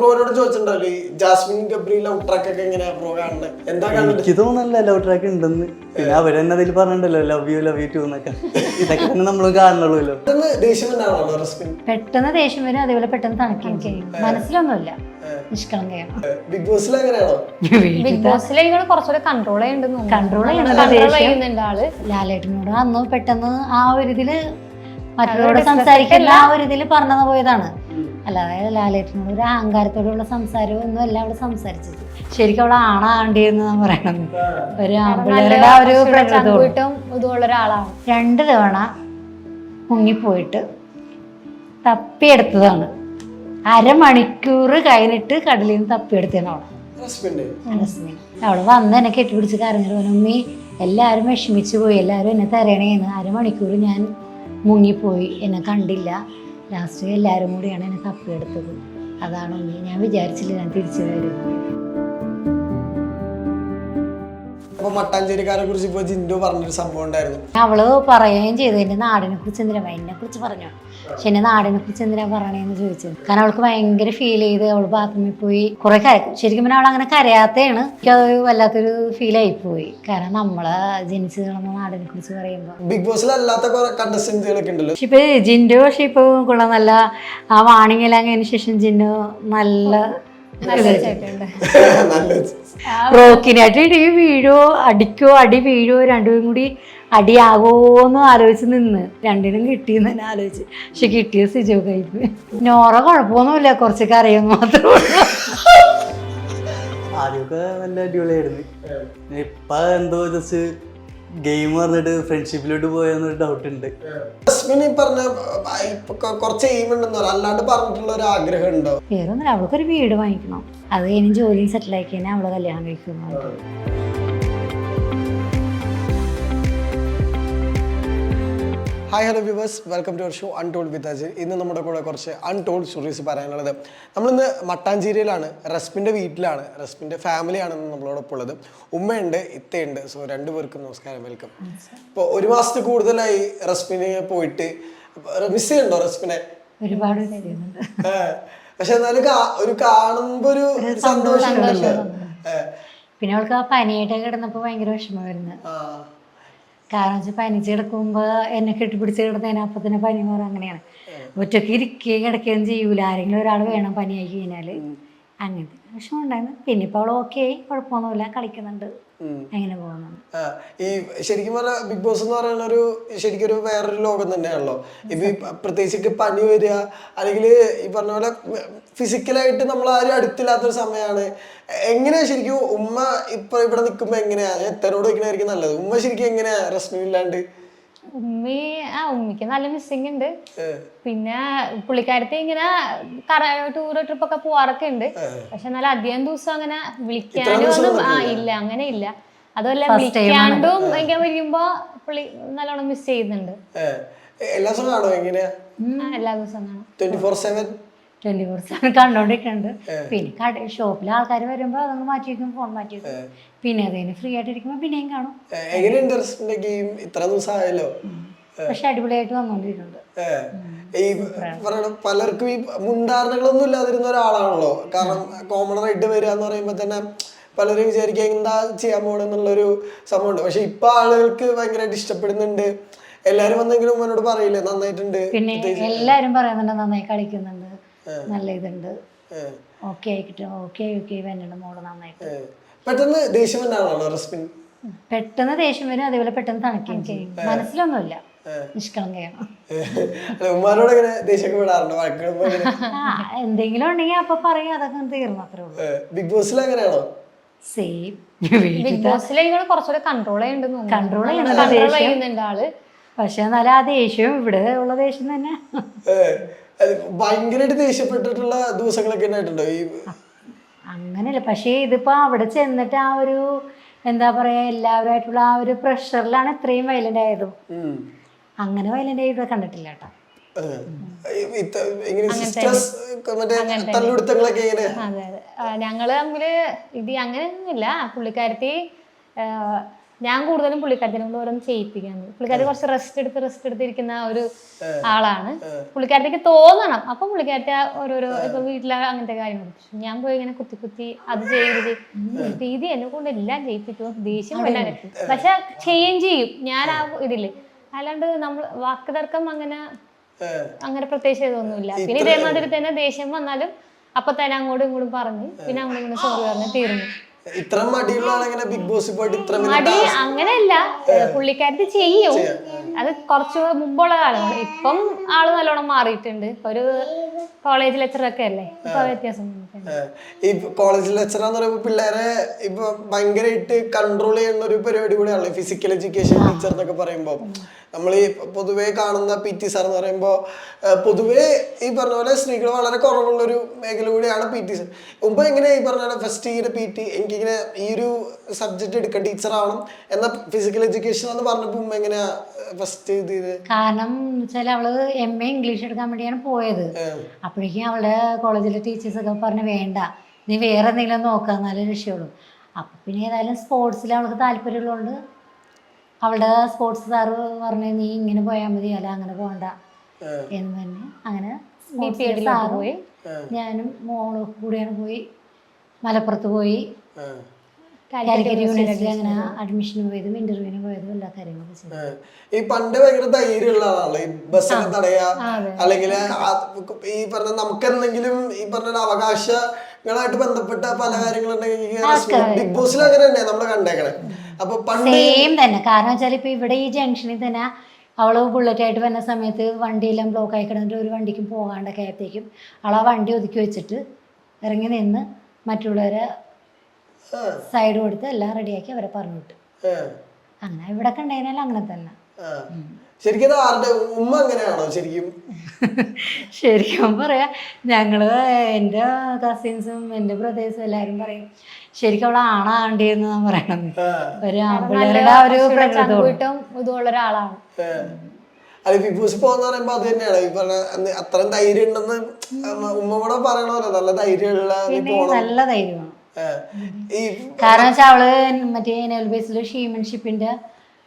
ബ്രോനോട് ചോദിച്ചിട്ടുണ്ടല്ലോ ഈ Jasmine Gabri love track ഒക്കെ എങ്ങനെയാ ബ്രോ കാണുന്നത്? എന്താ കാണുന്നത്? എനിക്ക് തോന്നുന്നില്ല ലവ് ട്രാക്ക് ഉണ്ടെന്ന്. പിന്നെ അവരെന്നെ അതിൽ പറഞ്ഞിട്ടുണ്ടല്ലോ ലവ് യു ടു എന്നൊക്കെ. ഇതൊക്കെ തന്നെ നമ്മൾ കാണുന്നുള്ളൂ. ദേഷ്യം ഉണ്ടാവണോ റസ്മിൻ? പെട്ടെന്ന് ദേഷ്യം വരും, അതേപോലെ പെട്ടെന്ന് തണുക്കുകയും ചെയ്യും. മനസ്സിലൊന്നുമില്ല, നിഷ്കളങ്കയാണ്. ബിഗ് ബോസിൽ അങ്ങനെയാണോ? ബിഗ് ബോസിൽ കുറച്ചുകൂടെ കൺട്രോൾ കൺട്രോൾ ചെയ്യുന്നുണ്ട് ആള്. ലാലേട്ടനോട് അന്ന് പെട്ടെന്ന് ആ ഒരു ഇതില് മറ്റുള്ളവരോട് സംസാരിക്കുന്ന ആ ഒരു ഇതില് പറഞ്ഞു പോയതാണ്. അല്ലാതെ ലാലേട്ടനോട് ഒരു അഹങ്കാരത്തോടുള്ള സംസാരവും ഒന്നും അല്ല അവിടെ സംസാരിച്ചത്. ശരിക്കും അവിടെ ആണാണ്ടിയെന്ന് പറയണത് ഒരു ആമ്പിള്ളേരുടെ ആ ഒരു ഇതുള്ള ഒരാളാണ്. 2 തവണ മുങ്ങിപ്പോയിട്ട് തപ്പിയെടുത്തതാണ്. അരമണിക്കൂർ കഴിഞ്ഞിട്ട് കടലിൽ നിന്ന് തപ്പിയെടുത്തതാണ് അവിടെ വന്ന് എന്നെ കെട്ടിപ്പിടിച്ച് കരഞ്ഞിട്ട് പറഞ്ഞു, ഉമ്മി എല്ലാവരും വിഷമിച്ചു പോയി, എല്ലാവരും എന്നെ തരണേന്ന്. അരമണിക്കൂർ ഞാൻ മുങ്ങിപ്പോയി, എന്നെ കണ്ടില്ല. ലാസ്റ്റ് എല്ലാവരും കൂടിയാണ് എന്നെ തപ്പിയെടുത്തത്. അതാണ് ഉമ്മി, ഞാൻ വിചാരിച്ചില്ല ഞാൻ തിരിച്ചു വരും. മട്ടാഞ്ചേരിക്കാരെ കുറിച്ച് ഇപ്പൊ ജിൻഡു പറഞ്ഞൊരു സംഭവം ഉണ്ടായിരുന്നു. അവള് പറയുകയും ചെയ്തു എന്റെ നാടിനെ കുറിച്ച് എന്തിനാ, എന്നെ കുറിച്ച് പറഞ്ഞു, പക്ഷെ എന്റെ നാടിനെ കുറിച്ച് എന്തിനാ പറയണേന്ന് ചോദിച്ചത്. കാരണം അവൾക്ക് ഭയങ്കര ഫീൽ ചെയ്ത് അവള് ബാത്റൂമിൽ പോയി കുറെ ശരിക്കും പിന്നെ അവൾ അങ്ങനെ കരയാത്തയാണ്. എനിക്കത് വല്ലാത്തൊരു ഫീൽ ആയിപ്പോയി. കാരണം നമ്മളെ ജനിച്ചു കിടന്ന നാടിനെ കുറിച്ച് പറയുമ്പോ ബിഗ് ബോസിൽ അല്ലാത്ത കണ്ടസ്റ്റന്റുകളൊക്കെ ഉണ്ടല്ലോ. പക്ഷെ ഇപ്പൊ ജിൻഡു പക്ഷെ ഇപ്പൊ കൊള്ളാം, നല്ല ആ വാണിംഗ് കഴിഞ്ഞ ശേഷം ജിന്നു നല്ല റോക്കിനായിട്ട് ഇടി വീഴോ അടി വീഴോ രണ്ടുപേരും കൂടി അടിയാകോന്ന് ആലോചിച്ച് നിന്ന്. രണ്ടിനും കിട്ടിയെന്ന് തന്നെ ആലോചിച്ച്. പക്ഷെ കിട്ടിയ സിജോ കൈപ്പ്. നോറ കുഴപ്പമൊന്നുമില്ല, കുറച്ച് കരയെന്ന് മാത്രമേ ഉള്ളൂ. ആദ്യമൊക്കെ നല്ല അടിപൊളിയായിരുന്നു. ഇപ്പൊ എന്തോ ജസ്റ്റ് ഗെയിം പറഞ്ഞിട്ട് ഫ്രണ്ട്ഷിപ്പിലോട്ട് പോയെന്നൊരു ഡൗട്ട് ഉണ്ട്. പറഞ്ഞ കുറച്ച് എയിം ഉണ്ടെന്ന് പറയാം, അല്ലാണ്ട് പറഞ്ഞിട്ടുള്ള ഒരു ആഗ്രഹം ഉണ്ടോ? വേറൊന്നുമില്ല, അവൾക്കൊരു വീട് വാങ്ങിക്കണം, അത് കഴിഞ്ഞ് ജോലിയും സെറ്റിൽ ആക്കി കഴിഞ്ഞാൽ അവളെ കല്യാണം കഴിക്കുന്നു. Hi hello viewers, welcome to our show untold with Ajay. ഇന്ന് നമ്മുടെ കൂടെ കുറച്ച് അൺടോൾഡ് സ്റ്റോറീസ് പറയാനുള്ളത്. നമ്മളിന്ന് മട്ടാഞ്ചേരിയിലാണ്, റസ്മിൻ്റെ വീട്ടിലാണ്. റസ്മിൻ്റെ ഫാമിലിയാണ് നമ്മളോടൊപ്പം ഉള്ളത്. ഉമ്മയുണ്ട്, ഇത്തയുണ്ട്. സോ രണ്ടുപേർക്കും നമസ്കാരം, വെൽക്കം. ഇപ്പോൾ 1 മാസത്തിൽ കൂടുതലായി റസ്മിനെ പോയിട്ട്. മിസ് ചെയ്യുന്നുണ്ടോ റസ്മിനെ? ഒരുപാട് പക്ഷെ എന്നാലും ഒരു കാണുമ്പോ ഒരു സന്തോഷം. പിന്നെ അവൾക്ക് ആ പനിയായിട്ടൊക്കെ കിടന്നപ്പോ ഭയങ്കര വിഷമമായിരുന്നു. കാരണം വെച്ചാൽ പനിച്ച് കിടക്കുമ്പോൾ എന്നെ കെട്ടിപ്പിടിച്ച് കിടന്നതിന് അപ്പം തന്നെ പനി മാറും. അങ്ങനെയാണ്, ഒറ്റയ്ക്ക് ഇരിക്കുകയും കിടക്കുകയും ചെയ്യൂല, ആരെങ്കിലും ഒരാൾ വേണം പനിയായി കഴിഞ്ഞാൽ. അങ്ങനത്തെ വിഷമം ഉണ്ടായിരുന്നു. പിന്നെ ഇപ്പോൾ അവൾ ഓക്കെ ആയി, കുഴപ്പമൊന്നുമില്ല, കളിക്കുന്നുണ്ട്, അങ്ങനെ പോകുന്നുണ്ട്. ഈ ശരിക്കും പറഞ്ഞാൽ ബിഗ് ബോസ് എന്ന് പറയുന്ന ശരിക്കും ഒരു വേറൊരു ലോകം തന്നെയാണല്ലോ. ഇപ്പൊ പ്രത്യേകിച്ച് പനി വരിക അല്ലെങ്കിൽ ഈ പറഞ്ഞ പോലെ ഫിസിക്കലായിട്ട് നമ്മൾ ആരും അടുത്തില്ലാത്തൊരു സമയമാണ്. എങ്ങനെയാ ശരിക്കും ഉമ്മ ഇപ്പൊ ഇവിടെ നിൽക്കുമ്പോ എങ്ങനെയാ? എത്തനോട് വയ്ക്കണായിരിക്കും നല്ലത്. ഉമ്മ ശരിക്കും എങ്ങനെയാ റസ്മിനില്ലാണ്ട്? ഉമ്മിക്ക് നല്ല മിസ്സിങ് ഉണ്ട്. പിന്നെ പുള്ളിക്കാരത്തി ഇങ്ങനെ ടൂർ ട്രിപ്പ് ഒക്കെ പോവാറൊക്കെ ഉണ്ട്. പക്ഷെ എന്നാലും അധികം ദിവസം അങ്ങനെ വിളിക്കാനും ഒന്നും ഇല്ല, അങ്ങനെ ഇല്ല. അതുമല്ല വിളിക്കാണ്ടും ഇങ്ങനെ വരുമ്പോ പുള്ളി നല്ലോണം മിസ് ചെയ്യുന്നുണ്ട്. എല്ലാ ദിവസവും കാണോ? എങ്ങനെയാ? എല്ലാ ദിവസവും കാണും. 24/7 കണ്ടോണ്ടിരിക്കുന്നുണ്ട്. പിന്നെ ഷോപ്പിലെ ആൾക്കാർ വരുമ്പോ അതങ്ങ് മാറ്റി വെക്കും, ഫോൺ മാറ്റി വെക്കും. പിന്നെ അതിന് ഫ്രീ ആയിട്ടിരിക്കുമ്പോ പിന്നെയും കാണും. പക്ഷെ അടിപൊളിയായിട്ട് വന്നോണ്ടിരിക്കുന്നുണ്ട്. ഈ പറയണ പലർക്കും ഈ മുൻധാരണകളൊന്നും ഇല്ലാതിരുന്ന ഒരാളാണല്ലോ. കാരണം കോമണർ ആയിട്ട് വരിക എന്ന് പറയുമ്പോ തന്നെ പലരും വിചാരിക്കുക എന്താ ചെയ്യാൻ പോണെന്നുള്ളൊരു സംഭവമുണ്ട്. പക്ഷെ ഇപ്പൊ ആളുകൾക്ക് ഭയങ്കരമായിട്ട് ഇഷ്ടപ്പെടുന്നുണ്ട്. എല്ലാരും വന്നെങ്കിലും ഉമ്മനോട് പറയില്ലേ നന്നായിട്ടുണ്ട്? പിന്നെ എല്ലാരും പറയുന്നുണ്ട് നന്നായി കളിക്കുന്നുണ്ട്, നല്ല ഇതുണ്ട്, ഓക്കെ ആയിക്കിട്ടും, ഓക്കെ വന്നിട്ട് മോള് നന്നായിട്ട്. പെട്ടെന്ന് ദേഷ്യം ഉണ്ടാവണോ റസ്മിൻ? പെട്ടെന്ന് ദേഷ്യം വരും, അതേപോലെ പെട്ടെന്ന് തണുക്കുകയും ചെയ്യും. മനസ്സിലൊന്നുമില്ല, നിഷ്കളങ്കയാണ്. ഉമ്മാനോട് എങ്ങനെ ദേഷ്യമൊക്കെ വിടാറുണ്ടോ? എന്തെങ്കിലും ഉണ്ടെങ്കിൽ അപ്പൊ പറയും, അതൊക്കെ തീർന്നു, അത്രേ ഉള്ളൂ. ബിഗ് ബോസിൽ അങ്ങനെയാണോ? സെയിം. ബിഗ് ബോസിൽ കുറച്ചുകൂടെ കൺട്രോൾ ചെയ്യുന്നുണ്ട് ആള്. പക്ഷെ എന്നാലും ആ ദേഷ്യം ഇവിടെ ഉള്ള ദേഷ്യം തന്നെ ഭയങ്കരമായിട്ട് ദേഷ്യപ്പെട്ടിട്ടുള്ള ദിവസങ്ങളൊക്കെ ഉണ്ടായിട്ടുണ്ടോ? ഈ അങ്ങനെയല്ല, പക്ഷേ ഇതിപ്പോ അവിടെ ചെന്നിട്ട് ആ ഒരു എന്താ പറയാ എല്ലാവരുമായിട്ടുള്ള ആ ഒരു പ്രഷറിലാണ് ഇത്രയും വയലന്റ് ആയത്. അങ്ങനെ വയലന്റ് ആയി ഇവിടെ കണ്ടിട്ടില്ല കേട്ടോ. അതെ ഞങ്ങള് തമ്മില് ഇത് അങ്ങനെയൊന്നുമില്ല. പുള്ളിക്കാരത്തി ഞാൻ കൂടുതലും പുള്ളിക്കാരത്തിനെ കൊണ്ട് ഓരോന്ന് ചെയ്യിപ്പിക്കാൻ. പുള്ളിക്കാരി കുറച്ച് റെസ്റ്റ് എടുത്തിരിക്കുന്ന ഒരു ആളാണ്. പുള്ളിക്കാരത്തേക്ക് തോന്നണം, അപ്പൊ പുള്ളിക്കാരത്തെ ഓരോരോ ഇപ്പൊ വീട്ടിലെ അങ്ങനത്തെ കാര്യങ്ങൾ. ഞാൻ പോയി ഇങ്ങനെ കുത്തി അത് ചെയ്ത് രീതി എന്നെ കൊണ്ട് എല്ലാം ചെയ്യിപ്പിക്കും, ദേഷ്യം വരാൻ. പക്ഷെ ചെയ്യും ഞാൻ ആ ഇതില്. അല്ലാണ്ട് നമ്മൾ വാക്ക് തർക്കം അങ്ങനെ പ്രത്യേകിച്ച് ഇതൊന്നുമില്ല. പിന്നെ ഇതേമാതിരി തന്നെ ദേഷ്യം വന്നാലും അപ്പൊ തന്നെ അങ്ങോട്ടും ഇങ്ങോട്ടും പറഞ്ഞ് പിന്നെ അങ്ങോട്ടും ഇങ്ങോട്ടും സോറി പറഞ്ഞ് തീർന്നു. ഇത്ര മടിയുള്ള ആളെങ്ങനെ ബിഗ് ബോസിൽ പോയിട്ട് ഇത്ര മടി അങ്ങനെയല്ല, പുള്ളിക്കാരത്തി ചെയ്യും. അത് കുറച്ച് മുമ്പുള്ള കാലമാണ്. ഇപ്പം ആള് നല്ലോണം മാറിയിട്ടുണ്ട്. ഒരു കോളേജ് ലെക്ചറൊക്കെ അല്ലേ, ഇപ്പൊ വ്യത്യാസം. ഈ കോളേജ് ലെക്ചർ എന്ന് പറയുമ്പോൾ പിള്ളേരെ ഇപ്പൊ ഭയങ്കരമായിട്ട് കൺട്രോൾ ചെയ്യുന്ന ഒരു പരിപാടി കൂടെയാണല്ലോ ഫിസിക്കൽ എഡ്യൂക്കേഷൻ ടീച്ചർ എന്നൊക്കെ പറയുമ്പോൾ. നമ്മൾ ഈ പൊതുവേ കാണുന്ന PT സാർ എന്ന് പറയുമ്പോൾ പൊതുവേ ഈ പറഞ്ഞ പോലെ സ്ത്രീകൾ വളരെ കുറവുള്ളൊരു മേഖല കൂടിയാണ് PT സാർ. മുമ്പ് എങ്ങനെ ഈ പറഞ്ഞ പോലെ ഫസ്റ്റ് ഇയർ PT എനിക്കിങ്ങനെ ഈ ഒരു സബ്ജക്ട് എടുക്കാൻ ടീച്ചർ ആവണം എന്ന ഫിസിക്കൽ എഡ്യൂക്കേഷൻ എന്ന് പറഞ്ഞപ്പോൾ മുമ്പ് എങ്ങനെയാ ഫസ്റ്റ് ഇത് ചെയ്ത്? കാരണം വെച്ചാൽ അവള് MA ഇംഗ്ലീഷ് എടുക്കാൻ വേണ്ടിയാണ് പോയത്. അപ്പോഴേക്കും അവളുടെ കോളേജിലെ ടീച്ചേഴ്സൊക്കെ പറഞ്ഞു വേണ്ട, നീ വേറെ എന്തെങ്കിലും നോക്കാം, എന്നാലേ രക്ഷയുള്ളൂ. അപ്പൊ പിന്നെ ഏതായാലും സ്പോർട്സിൽ അവൾക്ക് താല്പര്യമുള്ളതുകൊണ്ട് അവളുടെ സ്പോർട്സ് സാറ് പറഞ്ഞു നീ ഇങ്ങനെ പോയാൽ മതി, അല്ല അങ്ങനെ പോകണ്ട എന്ന് തന്നെ. അങ്ങനെ സാറ് പോയി, ഞാനും മോളും കൂടിയാണ് പോയി. മലപ്പുറത്ത് പോയി, കാലിക്കറ്റ് യൂണിവേഴ്സിറ്റി അങ്ങനെ അഡ്മിഷന് പോയതും ഇന്റർവ്യൂവിന് പോയതും എല്ലാ കാര്യങ്ങളും ചെയ്തു. ഈ പണ്ട് ഭയങ്കര ധൈര്യമുള്ള ആളാണല്ലോ, ഈ ബസ്സൊക്കെ തടയാ, അല്ലെങ്കിൽ ഈ പറഞ്ഞ നമുക്ക് എന്തെങ്കിലും ഈ പറഞ്ഞ അവകാശങ്ങളായിട്ട് ബന്ധപ്പെട്ട പല കാര്യങ്ങളുണ്ടെങ്കിൽ ബിഗ് ബോസിൽ അങ്ങനെ തന്നെ നമ്മള് കണ്ടേക്കണേ. അപ്പൊ സെയിം തന്നെ. കാരണം വെച്ചാൽ ഇപ്പൊ ഇവിടെ ഈ ജംഗ്ഷനിൽ തന്നെ അവള് ബുള്ളറ്റായിട്ട് വരുന്ന സമയത്ത് വണ്ടിയെല്ലാം ബ്ലോക്ക് ആയി കിടന്നിട്ട് ഒരു വണ്ടിക്കും പോകാണ്ടൊക്കെ ആയപ്പോഴേക്കും അവൾ ആ വണ്ടി ഒതുക്കി വെച്ചിട്ട് ഇറങ്ങി നിന്ന് മറ്റുള്ളവരെ സൈഡ് കൊടുത്ത് എല്ലാം റെഡിയാക്കി അവരെ പറഞ്ഞു വിട്ടു. അങ്ങനെ ഇവിടെ കണ്ടതിനാൽ അങ്ങനെ തന്നെ. ശരിക്കും ആരുടെ ഉമ്മ അങ്ങനെയാണോ ശരിക്കും? ശരിക്കും പറയാ ഞങ്ങള് എൻ്റെ കസിൻസും എൻ്റെ ബ്രദേഴ്സും എല്ലാരും പറയും ശരിക്കും അവളെ ആണാണ്ടിയെന്ന് പറയണം. ഒരു ആൺപിള്ളേരുടെ ഒരു ഇതുള്ള ഒരാളാണ്. അത് ബിഗ് ബോസ് പോകാന്ന് പറയുമ്പോ അത് തന്നെയാണ് ഈ പറഞ്ഞ അത്രയും ധൈര്യം ഉണ്ടെന്ന് ഉമ്മ കൂടെ പറയണമല്ലോ. നല്ല ധൈര്യമുള്ള നല്ല ധൈര്യമാണ്. കാരണം വെച്ചാൽ അവള് മറ്റേ നെൽബേസിൽ ഷീമൻഷിപ്പിന്റെ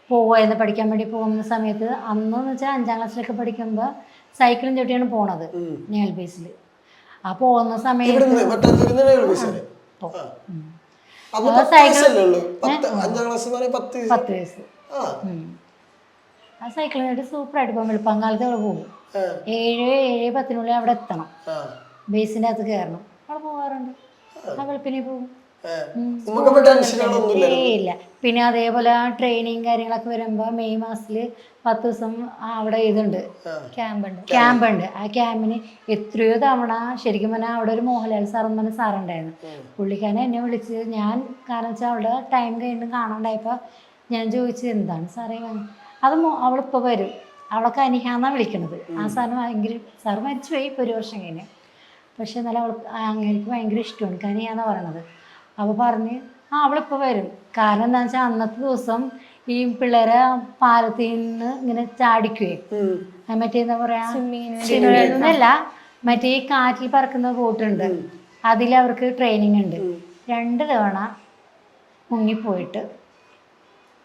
പോവായിരുന്നു, പഠിക്കാൻ വേണ്ടി പോകുന്ന സമയത്ത്. അന്നെന്ന് വെച്ചാൽ 5ാം ക്ലാസ്സിലൊക്കെ പഠിക്കുമ്പോൾ സൈക്കിളും ചവിട്ടിയാണ് പോണത് നെൽബേസിൽ. ആ പോകുന്ന സമയത്ത് 10 വയസ്സ് ആ സൈക്കിളിനായിട്ട് സൂപ്പറായിട്ട് പോകും. വെളുപ്പാങ്കാലത്ത് അവിടെ പോകും. 7-7:10 അവിടെ എത്തണം, ബേസിന്റെ അകത്ത് കയറണം. അവിടെ പോകാറുണ്ട്, ആ വെളുപ്പിനെ പോകും. ഇല്ല. പിന്നെ അതേപോലെ ട്രെയിനിങ് കാര്യങ്ങളൊക്കെ വരുമ്പോ മെയ് മാസത്തില് 10 ദിവസം അവിടെ ഇതുണ്ട്, ക്യാമ്പുണ്ട്. ആ ക്യാമ്പിന് എത്രയോ തവണ ശരിക്കും പറഞ്ഞാൽ അവിടെ ഒരു മോഹൻലാൽ സാറെന്ന് പറഞ്ഞ സാറുണ്ടായിരുന്നു. പുള്ളിക്കാരനെ എന്നെ വിളിച്ച് ഞാൻ കാരണം വെച്ചാൽ അവളുടെ ടൈം കഴിഞ്ഞ് കാണാണ്ടായപ്പോ ഞാൻ ചോദിച്ചത് എന്താണ് സാറേ അത് അവളിപ്പോൾ വരും, അവളൊക്കെ അനിഹാന്നാണ് വിളിക്കണത്. ആ സാറിന് ഭയങ്കര സാറ് മരിച്ചുപോയി 1 വർഷം കഴിഞ്ഞ്. പക്ഷെ എന്നാലും അവൾക്ക് അങ്ങനെക്ക് ഭയങ്കര ഇഷ്ടമാണ് കനിയാന്ന് പറയണത്. അപ്പോൾ പറഞ്ഞ് അവളിപ്പോൾ വരും. കാരണം എന്താണെന്ന് വെച്ചാൽ അന്നത്തെ ദിവസം ഈ പിള്ളേരെ പാലത്തിൽ നിന്ന് ഇങ്ങനെ ചാടിക്കുവേ, മറ്റേ എന്താ പറയാ സ്വിമ്മിങ്ങിനല്ല, മറ്റേ ഈ കാറ്റിൽ പറക്കുന്ന ബോട്ടുണ്ട്, അതിലവർക്ക് ട്രെയിനിങ് ഉണ്ട്. 2 തവണ മുങ്ങിപ്പോയിട്ട്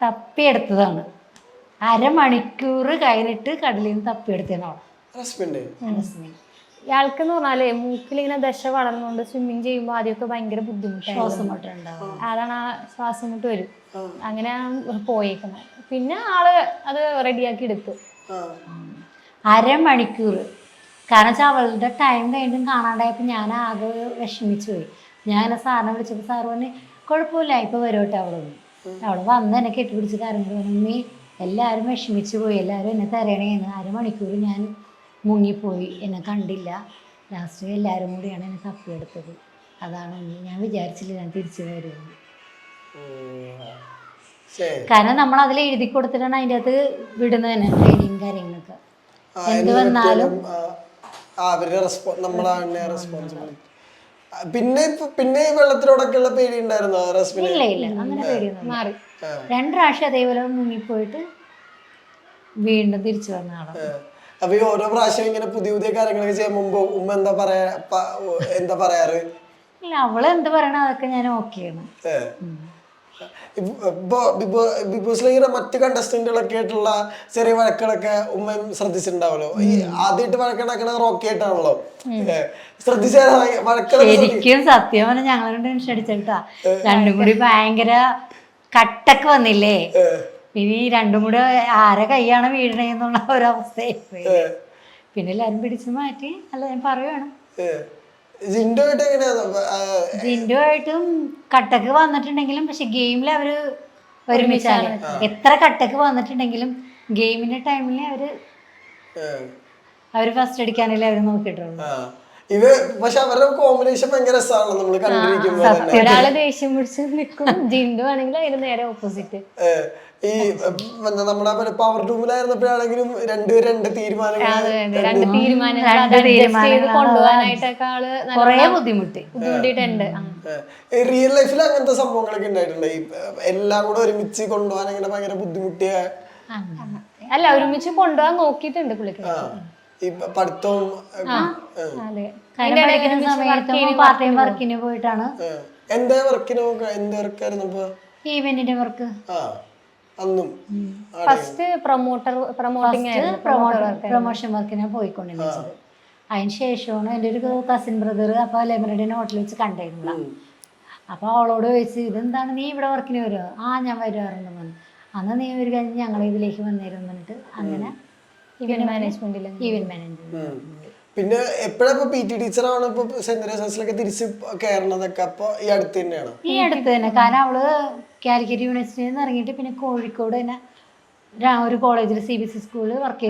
തപ്പിയെടുത്തതാണ്. 1/2 മണിക്കൂർ കഴിഞ്ഞിട്ട് കടലിൽ നിന്ന് തപ്പിയെടുത്തതാണ് അവളെ. ഇയാൾക്കെന്ന് പറഞ്ഞാലേ മൂക്കിലിങ്ങനെ ദശ വളർന്നുകൊണ്ട് സ്വിമ്മിങ് ചെയ്യുമ്പോൾ ആദ്യമൊക്കെ ഭയങ്കര ബുദ്ധിമുട്ടായിരുന്നു. അതാണ് ആ ശ്വാസം മുട്ട് വരും. അങ്ങനെ പോയേക്കുന്നത്. പിന്നെ ആള് അത് റെഡിയാക്കി എടുത്തു. 1/2 മണിക്കൂർ. കാരണം വെച്ചാൽ അവളുടെ ടൈം കഴിഞ്ഞും കാണാണ്ടായപ്പോൾ ഞാൻ ആകെ വിഷമിച്ചു പോയി. ഞാൻ സാറിനെ വിളിച്ചപ്പോൾ സാറ് പറഞ്ഞ് കുഴപ്പമില്ല ഇപ്പൊ വരോട്ടെ. അവള് വന്ന് എന്നെ കെട്ടിപ്പിടിച്ച് കാര്യങ്ങൾ പറഞ്ഞു, എല്ലാവരും വിഷമിച്ചു പോയി, എല്ലാവരും എന്നെ തരണേന്ന്. 1/2 മണിക്കൂർ ഞാൻ മുങ്ങിപ്പോയി, എന്നെ കണ്ടില്ല. ലാസ്റ്റ് എല്ലാവരും കൂടിയാണ് എന്നെ തപ്പിയെടുത്തത്. അതാണ് ഞാൻ വിചാരിച്ചില്ല ഞാൻ തിരിച്ചു വരുന്നത്. കാരണം നമ്മൾ അതിൽ എഴുതി കൊടുത്തിട്ടാണ് അതിൻ്റെ അകത്ത് വിടുന്നത് തന്നെ ട്രെയിനിങ് കാര്യങ്ങളൊക്കെ. എന്ത് വന്നാലും പിന്നെ വെള്ളത്തിനോടൊക്കെയുള്ള പേടി ഉണ്ടായിരുന്നോ? ഇല്ല അങ്ങനെ പേടിയൊന്നും മാറി. 2 പ്രാവശ്യം അതേപോലെ മുങ്ങിപ്പോയിട്ട് വീണ്ടും തിരിച്ചു വന്ന ആളാണ്. അപ്പൊ ഈ ഓരോ പ്രാവശ്യം ഇങ്ങനെ പുതിയ പുതിയ കാര്യങ്ങളൊക്കെ ചെയ്യുമ്പോ ഉമ്മ എന്താ പറയാറ്? ഇല്ല, അവള് എന്ത് പറയണ അതൊക്കെ ഞാൻ ഓക്കെയാണ്. ഇപ്പൊ ബിഗ് ബോസിലെ മറ്റ് കണ്ടസ്റ്റന്റുകളൊക്കെ ആയിട്ടുള്ള ചെറിയ വഴക്കുകളൊക്കെ ഉമ്മയും ശ്രദ്ധിച്ചിട്ടുണ്ടാവല്ലോ. ഈ ആദ്യമായിട്ട് വഴക്കുണ്ടാക്കണ റോക്കി ആയിട്ടാണല്ലോ. ശ്രദ്ധിച്ച വഴക്കുകളൊക്കെ ശരിക്കും സത്യം പറഞ്ഞാൽ ഞങ്ങൾ ടെൻഷൻ അടിച്ചിട്ടാ. രണ്ടും കൂടി ഭയങ്കര കട്ടക്ക് വന്നില്ലേ, പിന്നെ ഈ രണ്ടും കൂടെ ആരെ കൈയാണ് വീഴണേന്നുള്ള ഒരവസ്ഥയായി പോയി. പിന്നെ എല്ലാരും പിടിച്ചു മാറ്റി. അല്ല ഞാൻ പറയുവാണ്, ജിൻഡുമായിട്ടും കട്ടക്ക് വന്നിട്ടുണ്ടെങ്കിലും പക്ഷെ ഗെയിമിൽ അവര് ഒരുമിച്ചാണ്. എത്ര കട്ടക്ക് വന്നിട്ടുണ്ടെങ്കിലും ഗെയിമിന്റെ ടൈമില് അവര് ഫസ്റ്റ് അടിക്കാനല്ലേ അവര് നോക്കിയിട്ടുള്ളൂ. പക്ഷെ അവരുടെ കോമ്പിനേഷൻ ഭയങ്കര രസമാണ് നമ്മൾ കണ്ടിരിക്കുമ്പോൾ. ഒരാള് ദേഷ്യം പിടിച്ച് നിൽക്കും, ജിൻഡു ആണെങ്കിൽ അതിന് നേരെ ഓപ്പോസിറ്റ്. ഈ നമ്മുടെ പവർ റൂമിലായിരുന്നപ്പോഴാണെങ്കിലും രണ്ടുപേരും രണ്ട് തീരുമാനങ്ങൾ കൊണ്ടുപോകാനായിട്ടൊക്കെ ആള് കൊറേ ബുദ്ധിമുട്ടിട്ടുണ്ട്. റിയൽ ലൈഫിൽ അങ്ങനത്തെ സംഭവങ്ങളൊക്കെ ഉണ്ടായിട്ടുണ്ട്. ഈ എല്ലാം കൂടെ ഒരുമിച്ച് കൊണ്ടുപോകാൻ അങ്ങനെ ഭയങ്കര ബുദ്ധിമുട്ടിയ അല്ല, ഒരുമിച്ച് കൊണ്ടുപോകാൻ നോക്കിയിട്ടുണ്ട് പുള്ളിക്കാരൻ. ഈ പഠിത്തവും പാർട്ട് ടൈം വർക്കിന് പോയിട്ടാണ്. എന്താ വർക്കിനോ എന്ത് വർക്കായിരുന്നു ഇപ്പൊ? ഈവന്റിന്റെ വർക്ക്. അന്നും ഫസ്റ്റ് പ്രൊമോഷൻ വർക്കിനാണ് പോയിക്കൊണ്ടിരുന്നത്. അതിന് ശേഷമാണ് എൻ്റെ ഒരു കസിൻ ബ്രദർ അപ്പൊ ലെമനഡിനെ ഹോട്ടലിൽ വെച്ച് കണ്ടിരുന്നില്ല. അപ്പൊ അവളോട് ചോദിച്ചു, ഇതെന്താണ് നീ ഇവിടെ വർക്കിന് വരുമോ? ഞാൻ വരുവാറുണ്ട് പറഞ്ഞു. അന്ന് നീ ഒരു കഴിഞ്ഞ് ഞങ്ങൾ ഇതിലേക്ക് വന്നേരും പറഞ്ഞിട്ട് അങ്ങനെ ഈവന്റ് മാനേജ്മെന്റിൽ. പിന്നെ എപ്പോഴാ പി ടി ടീച്ചറാണ് ഇപ്പൊ സെന്റ് തെരേസാസിലൊക്കെ തിരിച്ച് കയറണതൊക്കെ? അപ്പൊ ഈ അടുത്ത് തന്നെയാണ്? ഈ അടുത്ത് തന്നെ. കാരണം അവള് കാലിക്കറ്റ് യൂണിവേഴ്സിറ്റിയിൽ നിന്ന് ഇറങ്ങിയിട്ട് പിന്നെ കോഴിക്കോട് തന്നെ ഒരു കോളേജിൽ CBSE സ്കൂളിൽ വർക്ക്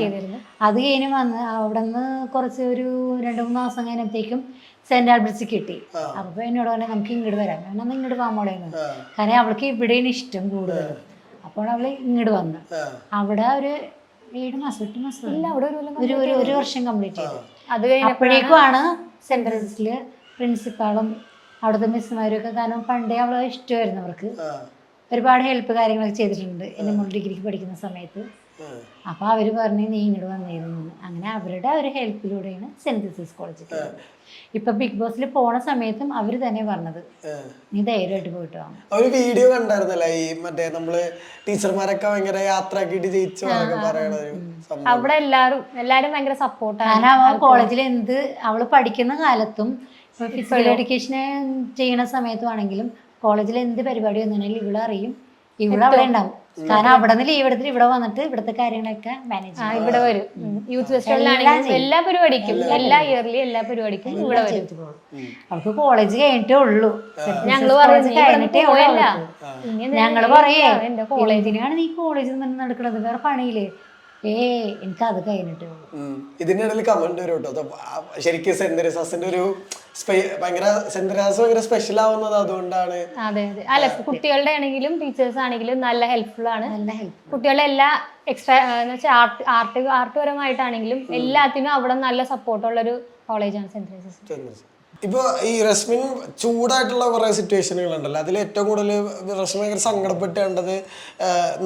ചെയ്തിരുന്നു. അത് കഴിഞ്ഞ് വന്ന് അവിടെ നിന്ന് കുറച്ച് ഒരു 2-3 മാസം കഴിഞ്ഞപ്പോഴത്തേക്കും സെന്റ് ആൽബർട്ട്സ് കിട്ടി. അപ്പൊ എന്നോട് പറഞ്ഞാൽ നമുക്ക് ഇങ്ങോട്ട് വരാം. ഞാൻ ഇങ്ങോട്ട് പോകാൻ കാരണം അവൾക്ക് ഇവിടെയാണ് ഇഷ്ടം കൂടുതൽ. അപ്പോൾ അവള് ഇങ്ങോട്ട് വന്നു. അവിടെ ഒരു 7 മാസം 8 മാസം ഒരു വർഷം കംപ്ലീറ്റ് ചെയ്തു. അപ്പോഴേക്കുമാണ് സെന്റ് തെരേസാസില് പ്രിൻസിപ്പാളും അവിടുത്തെ മിസ്സുമാരും ഒക്കെ, കാരണം പണ്ടേ അവളെ ഇഷ്ടമായിരുന്നു അവർക്ക്. ഒരുപാട് ഹെൽപ്പ് കാര്യങ്ങളൊക്കെ ചെയ്തിട്ടുണ്ട് എന്നെ മോൾ ഡിഗ്രിക്ക് പഠിക്കുന്ന സമയത്ത്. അപ്പൊ അവര് പറഞ്ഞു നീ ഇങ്ങോട്ട് വന്നിരുന്നു. അങ്ങനെ അവരുടെ ഒരു ഹെൽപ്പിലൂടെയാണ് സെന്റ് തെരേസാസ് കോളേജിൽ. ഇപ്പൊ ബിഗ് ബോസിൽ പോണ സമയത്തും അവര് തന്നെ പറഞ്ഞത് നീ ധൈര്യമായിട്ട് പോയിട്ട് വാങ്ങും. ഒരു വീഡിയോ കണ്ടായിരുന്നല്ലേ ഈ മറ്റേ നമ്മള് ടീച്ചർമാരൊക്കെ ഭയങ്കര യാത്ര ആക്കിയിട്ട് ജയിച്ചു അവിടെ എല്ലാരും ഭയങ്കര സപ്പോർട്ടാണ്. കാരണം അവൾ കോളേജിൽ അവള് പഠിക്കുന്ന കാലത്തും ഫിസിക്കൽ എഡ്യൂക്കേഷൻ ചെയ്യണ സമയത്തും ആണെങ്കിലും കോളേജിൽ എന്ത് പരിപാടി വന്നിട്ടുണ്ടെങ്കിൽ ഇവിടെ അറിയും, ഇവിടെ അവിടെ ഉണ്ടാവും. കാരണം അവിടെ നിന്ന് ലീവ് എടുത്തിട്ട് ഇവിടെ വന്നിട്ട് ഇവിടുത്തെ കാര്യങ്ങളൊക്കെ മാനേജ് ചെയ്യും. ഇവിടെ വരും. യൂത്ത് ഫെസ്റ്റിവലിലാണെങ്കിലും എല്ലാ പരിപാടിക്കും, എല്ലാ ഇയർലി എല്ലാ പരിപാടിക്കും ഇവിടെ വരും. അവർക്ക് കോളേജ് കഴിഞ്ഞിട്ടേ ഉള്ളൂ. ഞങ്ങള് കഴിഞ്ഞിട്ടേ ഉള്ളൂ. ഞങ്ങള് പറയേ കോളേജിനാണ് നീ കോളേജിൽ നിന്ന് നടക്കണത്, വേറെ പണിയില്ലേ? എനിക്ക് അത് കഴിഞ്ഞിട്ടേ ഉള്ളൂ. ഇതിന്റെ ഇടയിൽ കമന്റ് വരും കേട്ടോ. ശരിക്കും സെന്റ് തെരേസാസിന്റെ ഒരു സെന്റ് തെരേസാസ് ഭയങ്കര സ്പെഷ്യൽ ആവുന്നത് അതുകൊണ്ടാണ്. അതെ അതെ. അല്ല, കുട്ടികളുടെ ആണെങ്കിലും ടീച്ചേഴ്സ് ആണെങ്കിലും നല്ല ഹെൽപ്ഫുൾ ആണ്. കുട്ടികളുടെ എല്ലാ എക്സ്ട്രാ എന്ന് വെച്ചാൽ ആർട്ട്പരമായിട്ടാണെങ്കിലും എല്ലാത്തിനും അവിടെ നല്ല സപ്പോർട്ടുള്ള ഒരു കോളേജാണ് സെന്റ് തെരേസാസ്. ഇപ്പൊ ഈ റസ്മിൻ ചൂടായിട്ടുള്ള കുറെ സിറ്റുവേഷനുകൾ ഉണ്ടല്ലോ, അതിൽ ഏറ്റവും കൂടുതൽ റസ്മിൻ ഭയങ്കര സങ്കടപ്പെട്ട്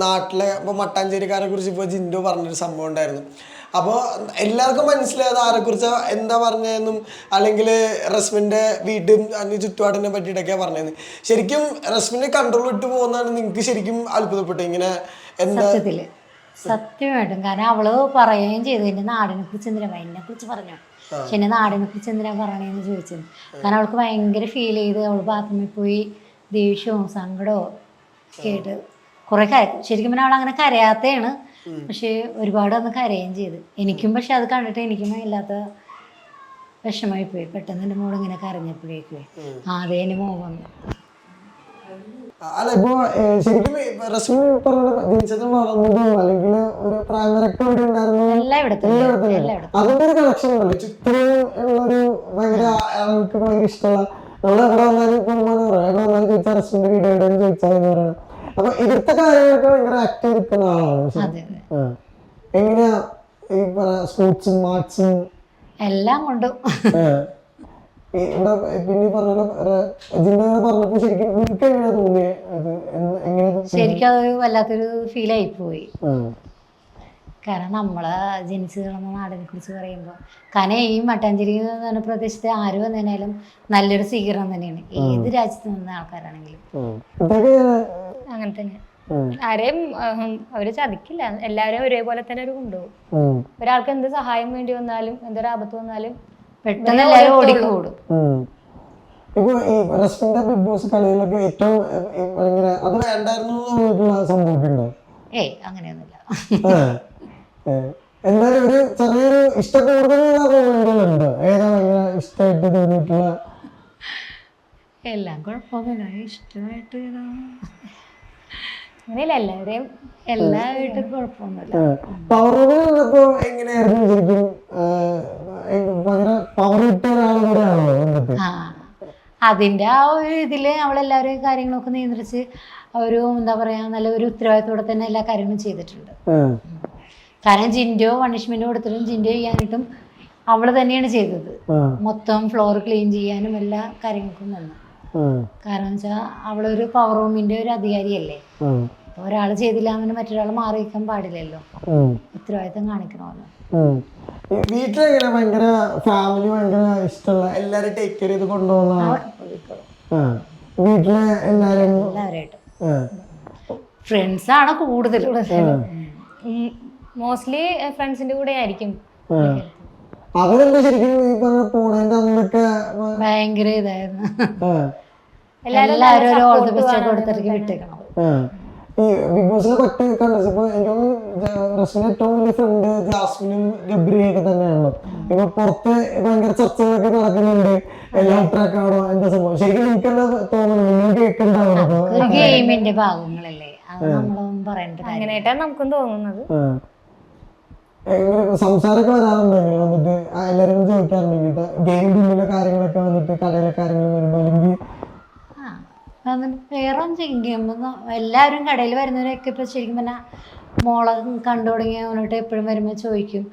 നാട്ടിലെ ഇപ്പൊ മട്ടാഞ്ചേരിക്കാരെ കുറിച്ച് ഇപ്പൊ ജിൻഡു പറഞ്ഞൊരു സംഭവം ഉണ്ടായിരുന്നു. അപ്പോൾ എല്ലാവർക്കും മനസ്സിലായത് ആരെക്കുറിച്ച് എന്താ പറഞ്ഞതെന്നും അല്ലെങ്കിൽ റസ്മിന്റെ വീട്ടും അതിന് ചുറ്റുപാടിനെ പറ്റിയിട്ടൊക്കെയാ പറഞ്ഞത്. ശരിക്കും റസ്മിനെ കൺട്രോൾ വിട്ട് പോകുന്നതാണ് നിങ്ങൾക്ക് ശരിക്കും അത്ഭുതപ്പെട്ടു ഇങ്ങനെ എന്താ? സത്യമായിട്ടും. കാരണം അവള് പറയുകയും ചെയ്തു എന്റെ നാടിനെ കുറിച്ച് എന്തിനാ, എന്നെ കുറിച്ച് പറഞ്ഞു, പക്ഷെ എന്റെ നാടിനെ കുറിച്ച് എന്തിനാ പറയണേന്ന് ചോദിച്ചത്. കാരണം അവൾക്ക് ഭയങ്കര ഫീൽ ചെയ്ത് അവള് ബാത്റൂമിൽ പോയി ദേഷ്യവും സങ്കടവും കേട്ട് കുറെ ശരിക്കും പിന്നെ അവൾ അങ്ങനെ കരയാത്തയാണ്, പക്ഷെ ഒരുപാട് അന്ന് കരയുകയും ചെയ്ത്. എനിക്കും പക്ഷെ അത് കണ്ടിട്ട് എനിക്കും ഇല്ലാത്ത വിഷമായി പോയി. പെട്ടെന്ന് എൻ്റെ മോൾ ഇങ്ങനെ കരഞ്ഞപ്പോഴേക്കും അതേന് മോഹം വന്നു. അല്ല ഇപ്പൊ ശരിക്കും റസ്മിൻ വളർന്നതും അല്ലെങ്കിൽ ഒരു പ്രായമരൊക്കെ ഇവിടെ ഉണ്ടായിരുന്നു, അതിന്റെ ഒരു കണക്ഷൻ ഉണ്ടല്ലോ. ചുറ്റും ഉള്ളൊരു ഭയങ്കര ആൾക്ക് ഭയങ്കര ഇഷ്ടമുള്ള നമ്മൾ എവിടെ വന്നാലും എവിടെ വന്നാലും ചോദിച്ചാൽ റസ്മിന്റെ വീഡിയോ എവിടെയെന്ന് ചോദിച്ചാൽ പറയണം. അപ്പൊ ഇവിടുത്തെ കാര്യങ്ങളൊക്കെ ഭയങ്കര ആക്റ്റീവ് നിൽക്കുന്ന ആളാണ്. എങ്ങനെയാ ഈ സ്പോർട്സും ആർട്സും എല്ലാം കൊണ്ടും ഇവിടെ പിന്നെ പറഞ്ഞപ്പോ ശരിക്കും നിങ്ങൾക്ക് എങ്ങനെയാ തോന്നിയത്? ശരിക്കും അതൊരു വല്ലാത്തൊരു ഫീൽ ആയി പോയി. കാരണം നമ്മള് ജനിച്ചു കിടന്ന നാടിനെ കുറിച്ച് പറയുമ്പോൾ കാരണം ഈ മട്ടാഞ്ചേരി എന്ന് പറഞ്ഞ പ്രദേശത്ത് ആര് വന്നതിനാലും നല്ലൊരു സ്വീകരണം തന്നെയാണ് ഏത് രാജ്യത്ത് നിന്ന ആൾക്കാരാണെങ്കിലും. അങ്ങനെ തന്നെ ആരെയും അവര് ചതിക്കില്ല, എല്ലാവരും ഒരേപോലെ തന്നെ ഒരു കൊണ്ടുപോകും. ഒരാൾക്ക് എന്ത് സഹായം വേണ്ടി വന്നാലും എന്തൊരു ആപത്ത് വന്നാലും പെട്ടെന്ന് എല്ലാവരും ഓടിക്കൂടും. ഇപ്പൊ ഈ റസ്മിന്റെ ബിഗ് ബോസ് കളിയിലൊക്കെ ഏറ്റവും അത് വേണ്ടായിരുന്നു സംഭവിക്കുന്നുണ്ടോ? അങ്ങനെയൊന്നുമില്ല. എന്നാലും ഒരു ചെറിയൊരു ഇഷ്ടക്കൂടുതലുണ്ടോ? ഏതാ ഭയങ്കര ഇഷ്ടമായിട്ട് തോന്നിയിട്ടുള്ള? എല്ലാം കുഴപ്പമൊന്നുമില്ല, ഇഷ്ടമായിട്ട് അങ്ങനെയല്ല, എല്ലാവരെയും എല്ലാവരും കുഴപ്പമൊന്നുമില്ല. പവർ വന്നപ്പോ എങ്ങനെയായിരുന്നു ശരിക്കും? ഭയങ്കര പവർ കിട്ട ഒരാളും കൂടെ ആണോ വന്നിട്ട്? അതിന്റെ ആ ഒരു ഇതില് അവളെല്ലാവരും കാര്യങ്ങളൊക്കെ നിയന്ത്രിച്ച് ഒരു എന്താ പറയാ നല്ല ഒരു ഉത്തരവാദിത്തോടെ തന്നെ എല്ലാ കാര്യങ്ങളും ചെയ്തിട്ടുണ്ട്. കാരണം ജിൻഡോ പണിഷ്മെന്റ് കൊടുത്തിട്ടും ജിൻഡോ ചെയ്യാനിട്ടും അവള് തന്നെയാണ് ചെയ്തത്. മൊത്തം ഫ്ലോർ ക്ലീൻ ചെയ്യാനും എല്ലാ കാര്യങ്ങൾക്കും വന്നു. കാരണം വെച്ചാൽ അവളൊരു പവർ റൂമിന്റെ ഒരു അധികാരിയല്ലേ. ഒരാള് ചെയ്തില്ല എന്ന് മറ്റൊരാൾ മാറി നിൽക്കാൻ പാടില്ലല്ലോ, ഉത്തരവാദിത്തം കാണിക്കണമല്ലോ. വീട്ടിലെങ്ങനെ ഭയങ്കര ഫാമിലി ഭയങ്കര ഇഷ്ടമുള്ള എല്ലാരും ടേക്ക് കെയർ ചെയ്ത് കൊണ്ടുപോകുന്ന വീട്ടിലെ എല്ലാവരായിട്ടും ഫ്രണ്ട്സാണ് കൂടുതൽ. മോസ്റ്റ്ലി ഫ്രണ്ട്സിന്റെ കൂടെ ആയിരിക്കും. അവരെന്താ ശരിക്കും ഈ പറഞ്ഞ പോണേന്റെ അന്നൊക്കെ ഭയങ്കര ഇതായിരുന്നു. എല്ലാവരും ഓൾ ദി ബെസ്റ്റ് കൊടുത്തിട്ട് വിട്ടേക്കണം. ഈ ബിഗ് ബോസിലെ പറ്റി കണ്ടപ്പോ എനിക്കൊന്ന് റസ്മിന്റെ ഏറ്റവും വലിയ ഫ്രണ്ട് ജാസ്മിനും ഗബ്രിയൊക്കെ തന്നെയാണല്ലോ. ഇപ്പൊ പുറത്ത് ഭയങ്കര ചർച്ചകളൊക്കെ നടക്കുന്നുണ്ട്, എല്ലാം ട്രാക്കാണോ എന്താ സംഭവം? ശരിക്കും എനിക്കെന്താ തോന്നുന്നു, നിങ്ങൾ കേൾക്കണ്ടാവുന്നു ഗെയിമിന്റെ ഭാഗങ്ങളല്ലേ, അത് നമ്മളൊന്നും പറയേണ്ട അങ്ങനെയായിട്ടാണ് നമുക്കും തോന്നുന്നത്. സംസാരമൊക്കെ വരാറുണ്ടെങ്കിൽ വന്നിട്ട് എല്ലാവരും ചോദിക്കാറുണ്ടെങ്കിൽ ഗെയിം പിന്നിലെ കാര്യങ്ങളൊക്കെ വന്നിട്ട് കടയിലെ കാര്യങ്ങൾ വരുമ്പോ അല്ലെങ്കിൽ വേറെ ചെയ്യുമ്പോൾ എല്ലാവരും കടയിൽ വരുന്നവരൊക്കെ ഇപ്പൊ ശരിക്കും പറഞ്ഞാൽ മോളെ കണ്ടു തുടങ്ങിയ വന്നിട്ട് എപ്പോഴും വരുമ്പോ ചോദിക്കും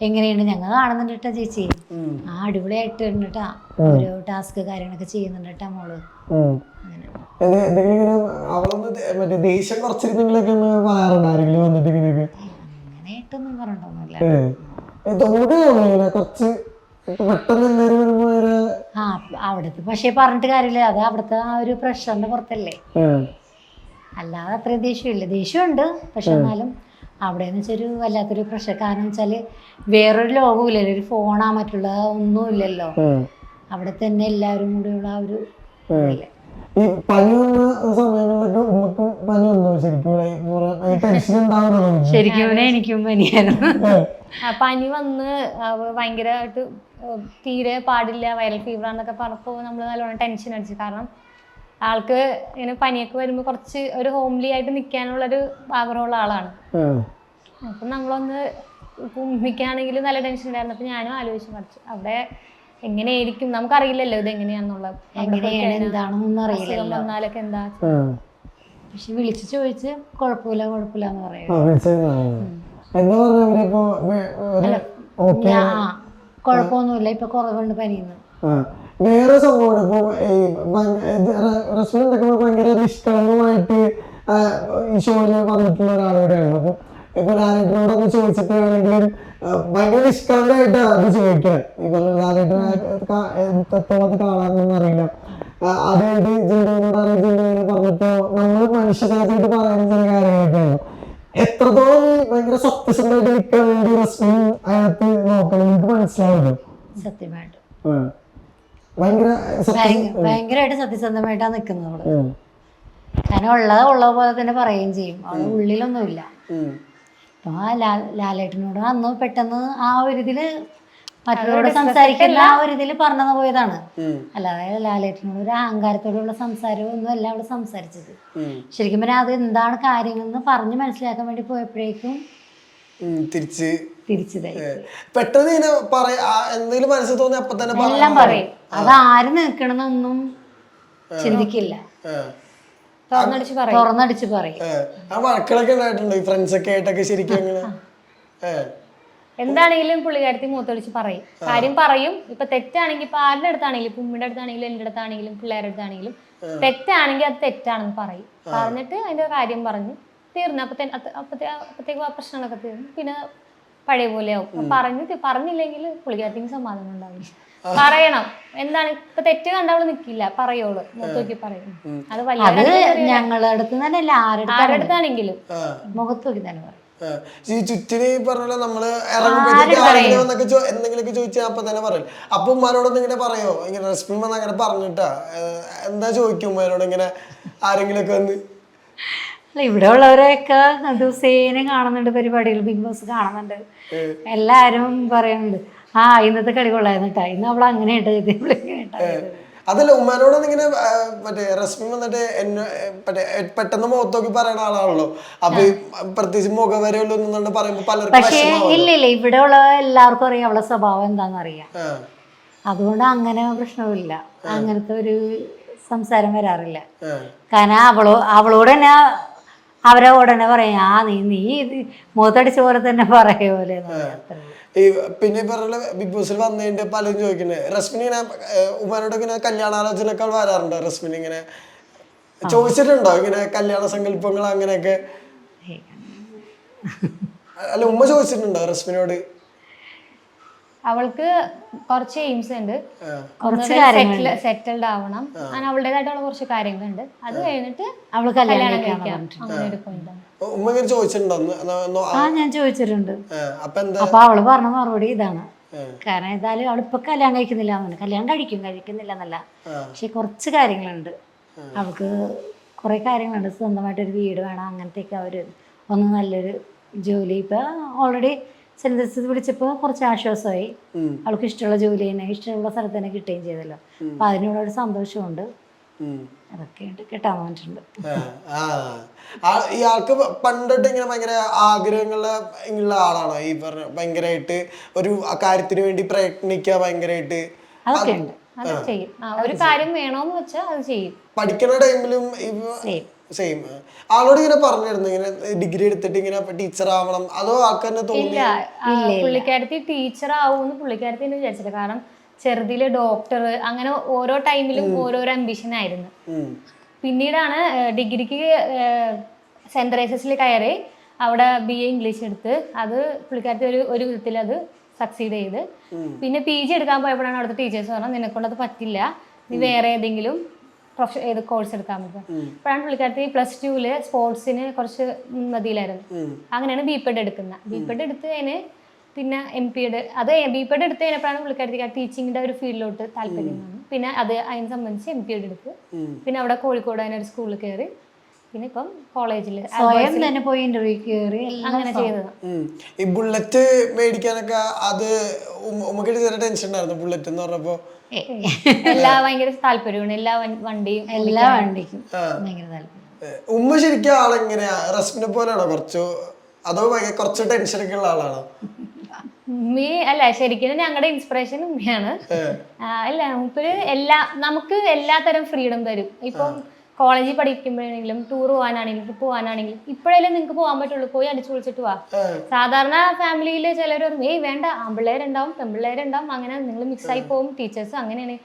എങ്ങനെയുണ്ട്, ഞങ്ങൾ കാണുന്നുണ്ട് കേട്ടാ ചേച്ചി, അടിപൊളിയായിട്ട് കേട്ടാ ഓരോ ടാസ്ക് കാര്യങ്ങളൊക്കെ ചെയ്യുന്നുണ്ട് കേട്ടാ മോള്. അവളൊന്ന് ദേഷ്യം കുറച്ചിരുന്നെങ്കിലൊക്കെ പറയാറുണ്ടായിരുന്നു വന്നിട്ട് ഇങ്ങനെയൊക്കെ? അങ്ങനെയായിട്ടൊന്നും പറഞ്ഞിട്ടൊന്നുമില്ല. കുറച്ച് പെട്ടെന്ന് എല്ലാവരും അവിടുത്തെ പക്ഷെ പറഞ്ഞിട്ട് കാര്യമില്ല, അത് അവിടുത്തെ ആ ഒരു പ്രഷറിന്റെ പുറത്തല്ലേ, അല്ലാതെ അത്രയും ദേഷ്യമില്ല. ദേഷ്യമുണ്ട്, പക്ഷെ എന്നാലും അവിടെ എന്ന് വെച്ചൊരു വല്ലാത്തൊരു പ്രഷർ. കാരണം വെച്ചാല് വേറൊരു ലോകവും ഇല്ലല്ലോ, ഒരു ഫോണാ മറ്റുള്ള ഒന്നും ഇല്ലല്ലോ. അവിടെ തന്നെ എല്ലാവരും കൂടെയുള്ള ആ ഒരു ഈ പനി വന്ന സമയങ്ങളിലൊക്കെ ഉമ്മക്കും പനി വന്നോ? ശരിക്കും എനിക്കും പനിയായിരുന്നു. പനി വന്ന് ഭയങ്കരമായിട്ട് തീരെ പാടില്ല, വൈറൽ ഫീവർ ആണെന്നൊക്കെ പറഞ്ഞപ്പോൾ നമ്മൾ നല്ലോണം ടെൻഷൻ അടിച്ചു. കാരണം ആൾക്ക് ഇങ്ങനെ പനിയൊക്കെ വരുമ്പോൾ കുറച്ച് ഒരു ഹോംലി ആയിട്ട് നിൽക്കാനുള്ളൊരു ആഗ്രഹമുള്ള ആളാണ്. അപ്പം നമ്മളൊന്ന് ഉമ്മിക്കാണെങ്കിൽ നല്ല ടെൻഷൻ ഉണ്ടായിരുന്നു. അപ്പം ഞാനും ആലോചിച്ച് പഠിച്ചു അവിടെ എങ്ങനെയായിരിക്കും, നമുക്കറിയില്ലല്ലോ ഇത് എങ്ങനെയാണെന്നുള്ളത്, എന്താണെന്നൊന്നും അറിയില്ല വന്നാലൊക്കെ എന്താ. പക്ഷെ വിളിച്ച് ചോദിച്ച് കുഴപ്പമില്ല കുഴപ്പമില്ല എന്ന് പറയും. കുഴപ്പമൊന്നുമില്ല, ഇപ്പൊ കുറവുണ്ട് പനിന്ന്. വേറെ സംഭവമാണ് ഇപ്പൊ റസ്മിൻ ഭയങ്കര നിഷ്കളങ്കമായിട്ട് ഈ ഷോയില് പറഞ്ഞിട്ടുള്ള ഒരാളോടെയാണ്. അപ്പൊ ഇപ്പൊ ലാലേട്ടനോടൊക്കെ ചോദിച്ചിട്ടാണെങ്കിലും ഭയങ്കര നിഷ്കളങ്കമായിട്ടാണ് അത് ചോദിക്കാൻ. ഇപ്പൊ ലാലേട്ടനെ എത്രത്തോളം കാണാനൊന്നും അറിയില്ല. അതായത് ജിൻഡോനോട് പറഞ്ഞിട്ടോ നമ്മൾ മനുഷ്യരായിട്ട് പറയുന്ന ചില കാര്യങ്ങളൊക്കെയാണ്. എത്രത്തോളം ഭയങ്കര സത്യസന്ധമായിട്ട് നിൽക്കാൻ വേണ്ടി റസ്മിൻ അതിനകത്ത് നോക്കണം, എനിക്ക് മനസ്സിലാവുന്നു. സത്യമായിട്ട് ഭയങ്കരമായിട്ട് സത്യസന്ധമായിട്ടാണ് നിൽക്കുന്നത് അവള്. കാരണം ഉള്ള പോലെ തന്നെ പറയുകയും ചെയ്യും, അവളെ ഉള്ളിലൊന്നുമില്ല. അപ്പൊ ലാലേട്ടനോട് അന്ന് പെട്ടെന്ന് ആ ഒരു ഇതില് മറ്റുള്ളവരോട് സംസാരിക്കുന്ന ആ ഒരു ഇതില് പറഞ്ഞു പോയതാണ്. അല്ലാതെ ലാലേട്ടനോട് ഒരു അഹങ്കാരത്തോടുള്ള സംസാരവും ഒന്നും അല്ല അവള് സംസാരിച്ചത്. ശരിക്കും പറഞ്ഞാൽ അത് എന്താണ് കാര്യങ്ങളെന്ന് പറഞ്ഞ് മനസ്സിലാക്കാൻ വേണ്ടി പോയപ്പോഴേക്കും തിരിച്ചതായി. പെട്ടെന്ന് എന്തെങ്കിലും മനസ്സിൽ തോന്നി അപ്പൊ തന്നെ എല്ലാം പറയും. അത് ആര് നിൽക്കണമെന്നൊന്നും ചിന്തിക്കില്ല, തുറന്നടിച്ച് പറയും. വഴക്കുകളൊക്കെ ഉണ്ടായിട്ടുണ്ട് ഫ്രണ്ട്സൊക്കെ ആയിട്ടൊക്കെ ശരിക്കും? എന്താണെങ്കിലും പുള്ളിക്കാരത്തി മൂത്തൊളിച്ച് പറയും, കാര്യം പറയും. ഇപ്പൊ തെറ്റാണെങ്കിൽ ഇപ്പൊ ആരുടെ അടുത്താണെങ്കിലും, ഇപ്പൊ ഉമ്മയുടെ അടുത്താണെങ്കിലും എൻ്റെ അടുത്താണെങ്കിലും പിള്ളേരുടെ അടുത്താണെങ്കിലും തെറ്റാണെങ്കിൽ അത് തെറ്റാണെന്ന് പറയും. പറഞ്ഞിട്ട് അതിന്റെ കാര്യം പറഞ്ഞ് തീർന്നു. അപ്പത്തേക്ക് ആ പ്രശ്നങ്ങളൊക്കെ തീർന്നു. പിന്നെ പഴയ പോലെ ആവും. പറഞ്ഞില്ലെങ്കിൽ പുള്ളിക്കാരത്തേക്ക് സമാധാനം ഉണ്ടാവില്ല. പറയണം എന്താണ് ഇപ്പൊ തെറ്റ് കണ്ടവള് നിക്കില്ല, പറയുള്ളൂ, മുഖത്തോക്കി പറയും. അത് വലിയ ഞങ്ങളുടെ അടുത്ത് തന്നെയല്ല, ആരുടെ അടുത്താണെങ്കിലും മുഖത്ത് നോക്കി തന്നെ പറയും. ഈ ചുറ്റിന് പറഞ്ഞ നമ്മള് ഇറങ്ങുമ്പോഴത്തേക്ക് എന്തെങ്കിലുമൊക്കെ ചോദിച്ചാൽ അപ്പൊ തന്നെ പറയും. അപ്പൊ ഉമ്മാനോടൊന്നും ഇങ്ങനെ പറയോ, ഇങ്ങനെ റെസ്പിൻ വന്ന് അങ്ങനെ പറഞ്ഞിട്ടാ എന്താ ചോദിക്കും ഉമ്മാനോട് ഇങ്ങനെ ആരെങ്കിലും ഒക്കെ വന്ന്? അല്ല, ഇവിടെ ഉള്ളവരെയൊക്കെ ദിവസേന കാണുന്നുണ്ട്, പരിപാടികൾ ബിഗ് ബോസ് കാണുന്നുണ്ട്. എല്ലാരും പറയുന്നുണ്ട്, ആ ഇന്നത്തെ കളി കൊള്ളായിരുന്നു കേട്ടാ, ഇന്ന് അവൾ അങ്ങനെ അതല്ല ഉമ്മാനോടൊന്നും ഇങ്ങനെ മറ്റേ റസ്മിൻ വന്നിട്ട് പെട്ടെന്ന് മുഖത്തോക്കി പറയുന്ന ആളാണല്ലോ. അപ്പൊ പ്രത്യേകിച്ച് മുഖവരെയുള്ളൂ എന്നുകൊണ്ട് പറയുമ്പോ പലർക്കും. പക്ഷേ ഇല്ല, ഇവിടെ ഉള്ള എല്ലാവർക്കും അറിയാം അവളെ സ്വഭാവം എന്താണെന്ന് അറിയാം. അതുകൊണ്ട് അങ്ങനെ പ്രശ്നമില്ല, അങ്ങനത്തെ ഒരു സംസാരം വരാറില്ല. കാരണം അവളോട് തന്നെ അവരെ ഉടനെ പറയാം, ആ നീ ഇത് മുഖത്തടിച്ച പോലെ തന്നെ പറയൂലെ. ഈ പിന്നെ പറഞ്ഞ ബിഗ് ബോസിൽ വന്നതിന്റെ പലരും ചോദിക്കുന്നത് റസ്മിൻ ഇങ്ങനെ ഉമ്മാനോട് ഇങ്ങനെ കല്യാണാലോചനകൾ വരാറുണ്ടോ? റസ്മിൻ ഇങ്ങനെ ചോദിച്ചിട്ടുണ്ടോ ഇങ്ങനെ കല്യാണ സങ്കല്പങ്ങൾ അങ്ങനെയൊക്കെ? അല്ല, ഉമ്മ ചോദിച്ചിട്ടുണ്ടോ റസ്മിനോട്? അവൾക്ക് കുറച്ച് എയിംസ് ഉണ്ട്, സെറ്റിൽഡ് ആവണം, അങ്ങനെ അവളുടേതായിട്ടുള്ള കുറച്ച് കാര്യങ്ങളുണ്ട്. അത് കഴിഞ്ഞിട്ട് അവള് കല്യാണം കഴിക്കാം, അങ്ങനെ ഒരു പോയിന്റ്. ഉമ്മ ഇങ്ങനെ ചോദിച്ചിട്ടുണ്ടോ? ഞാൻ ചോദിച്ചിട്ടുണ്ട്. അപ്പൊ അവള് പറഞ്ഞ മറുപടി ഇതാണ്, കാരണം എന്തായാലും അവളിപ്പൊ കല്യാണം കഴിക്കുന്നില്ല, കല്യാണം കഴിക്കുന്നില്ല എന്നല്ല, പക്ഷെ കുറച്ച് കാര്യങ്ങളുണ്ട് അവൾക്ക്, കുറെ കാര്യങ്ങളുണ്ട്. സ്വന്തമായിട്ടൊരു വീട് വേണം, അങ്ങനത്തെയൊക്കെ അവര് ഒന്ന് നല്ലൊരു ജോലി. ഇപ്പൊ ഓൾറെഡി സെൻസസ് വിളിച്ചപ്പോൾ കുറച്ച് ആശ്വാസമായി. അവൾക്ക് ഇഷ്ടമുള്ള ജോലി തന്നെ, ഇഷ്ടമുള്ള സ്ഥലത്ത് തന്നെ കിട്ടുകയും ചെയ്തല്ലോ. അപ്പൊ അതിനോടൊരു സന്തോഷമുണ്ട്. അതൊക്കെയുണ്ട്, കിട്ടാൻ പറഞ്ഞിട്ടുണ്ട്. ഇയാൾക്ക് പണ്ടോട്ട് ഇങ്ങനെ ഭയങ്കര ആഗ്രഹങ്ങള് ഉള്ള ആളാണോ? ഈ പറഞ്ഞ ഭയങ്കരമായിട്ട് ഒരു കാര്യത്തിന് വേണ്ടി പ്രയത്നിക്കുക ഭയങ്കരമായിട്ട്? അതൊക്കെ ഉണ്ട്, അത് ചെയ്യും. ഒരു കാര്യം വേണോന്ന് വെച്ചാൽ അത് ചെയ്യും. പഠിക്കുന്ന ടൈമിലും സെയിം ആളോട് ഇങ്ങനെ പറഞ്ഞിരുന്നു ഇങ്ങനെ ഡിഗ്രി എടുത്തിട്ട് ഇങ്ങനെ ടീച്ചർ ആവണം, അതോ ആൾക്കാരെ തോന്നില്ല? പുള്ളിക്കാരത്തി ടീച്ചർ ആവുമെന്ന് പുള്ളിക്കാരത്തി തന്നെ വിചാരിച്ചില്ല. കാരണം ചെറുതിലെ ഡോക്ടർ, അങ്ങനെ ഓരോ ടൈമിലും ഓരോരോ അംബിഷൻ ആയിരുന്നു. പിന്നീടാണ് ഡിഗ്രിക്ക് സെന്റ് തെരേസസിൽ കയറി അവിടെ BA ഇംഗ്ലീഷ് എടുത്ത് അത് പുള്ളിക്കാരത്തി ഒരു വിധത്തിൽ അത് സക്സീഡ് ചെയ്ത്. പിന്നെ PG എടുക്കാൻ പോയപ്പോഴാണ് അവിടുത്തെ ടീച്ചേഴ്സ് പറഞ്ഞത്, നിനക്കൊണ്ടത് പറ്റില്ല, നീ വേറെ ഏതെങ്കിലും ഏത് കോഴ്സ് എടുക്കാൻ പറ്റും. അപ്പോഴാണ് പുള്ളിക്കാരത്തി +2 സ്പോർട്സിന് കുറച്ച് മുൻമതിയിലായിരുന്നു. അങ്ങനെയാണ് B.Ped എടുക്കുന്നത്. B.Ped എടുത്ത് കഴിഞ്ഞ് പിന്നെ MPed, അത് B.Ped എടുത്ത് കഴിഞ്ഞപ്പോഴാണ് പുള്ളിക്കാരത്തി ടീച്ചിങ്ങിന്റെ ഒരു ഫീൽഡിലോട്ട് താല്പര്യം വന്നു. പിന്നെ അതിനെ സംബന്ധിച്ച് MPed എടുത്ത് പിന്നെ അവിടെ കോഴിക്കോട് അതിനൊരു സ്കൂളിൽ കയറി, പിന്നെ ഇപ്പം കോളേജിൽ സ്വയം തന്നെ പോയി ഇന്റർവ്യൂ കയറി അങ്ങനെ ചെയ്തത്. ഈ ബുള്ളറ്റ് മേടിക്കാനൊക്കെ അത് ഉമ്മക്ക് ചെറിയ ടെൻഷൻ ഉണ്ടായിരുന്നു ബുള്ളറ്റ് എന്ന് പറഞ്ഞപ്പോ? ഭയങ്കര താല്പര്യമാണ് എല്ലാ വണ്ടിക്കും ഭയങ്കര താല്പര്യം. ഉമ്മ ശരിക്കും ആളെങ്ങനെയാ? റസ്മിനെ പോലെയാണോ കുറച്ചു, അതോ കുറച്ച് ടെൻഷനൊക്കെ ഉള്ള ആളാണോ? അല്ല, ശരിക്കും ഞങ്ങളുടെ ഇൻസ്പിറേഷൻ ഉമ്മയാണ്. അല്ല, മൂപ്പര് നമുക്ക് എല്ലാത്തരം ഫ്രീഡം തരും. ഇപ്പം കോളേജിൽ പഠിക്കുമ്പോഴാണെങ്കിലും ടൂർ പോകാനാണെങ്കിലും ട്രിപ്പ് പോകാനാണെങ്കിലും ഇപ്പോഴല്ലേ നിങ്ങൾക്ക് പോകാൻ പറ്റുള്ളൂ, പോയി അടിച്ചു പൊളിച്ചിട്ട് പോവാ. സാധാരണ ഫാമിലിയിൽ ചിലർ വേണ്ട, ആൺപിള്ളേരുണ്ടാവും പെൺപിള്ളേരുണ്ടാവും, അങ്ങനെ നിങ്ങൾ മിക്സായി പോകും, ടീച്ചേഴ്സ് അങ്ങനെയാണ്.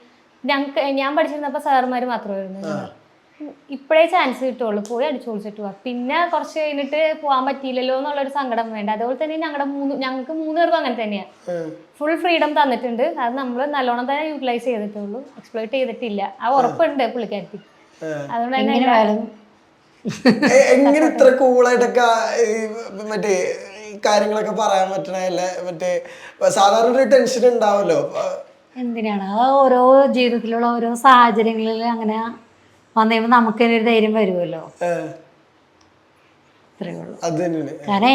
ഞാൻ പഠിച്ചിരുന്നപ്പോൾ സാറുമാർ മാത്രമായിരുന്നു. ഇപ്പോഴേ ചാൻസ് കിട്ടുള്ളൂ, പോയി അടിച്ചു പൊളിച്ചിട്ട് പോവാ. പിന്നെ കുറച്ച് കഴിഞ്ഞിട്ട് പോകാൻ പറ്റിയില്ലല്ലോ എന്നുള്ളൊരു സങ്കടം വേണ്ട. അതുപോലെ തന്നെ ഞങ്ങൾക്ക് 3 പേർക്കും അങ്ങനെ തന്നെയാണ്. ഫുൾ ഫ്രീഡം തന്നിട്ടുണ്ട്, അത് നമ്മൾ നല്ലോണം തന്നെ യൂട്ടിലൈസ് ചെയ്തിട്ടുള്ളൂ, എക്സ്പ്ലോയിറ്റ് ചെയ്തിട്ടില്ല. ആ ഉറപ്പുണ്ട് പുള്ളിക്കാരത്തി. അതുകൊണ്ട് തന്നെ എങ്ങനെ ഇത്ര കൂളായിട്ടൊക്കെ മറ്റേ കാര്യങ്ങളൊക്കെ പറയാൻ പറ്റണല്ലേ? മറ്റേ സാധാരണ ഒരു ടെൻഷൻ ഉണ്ടാവല്ലോ. എന്തിനാണ് ഓരോ ജീവിതത്തിലുള്ള ഓരോ സാഹചര്യങ്ങളിൽ അങ്ങനെ വന്നു നമുക്ക് തന്നെ ഒരു ധൈര്യം വരുമല്ലോ. ഇത്രയേ ഉള്ളൂ. കാരണം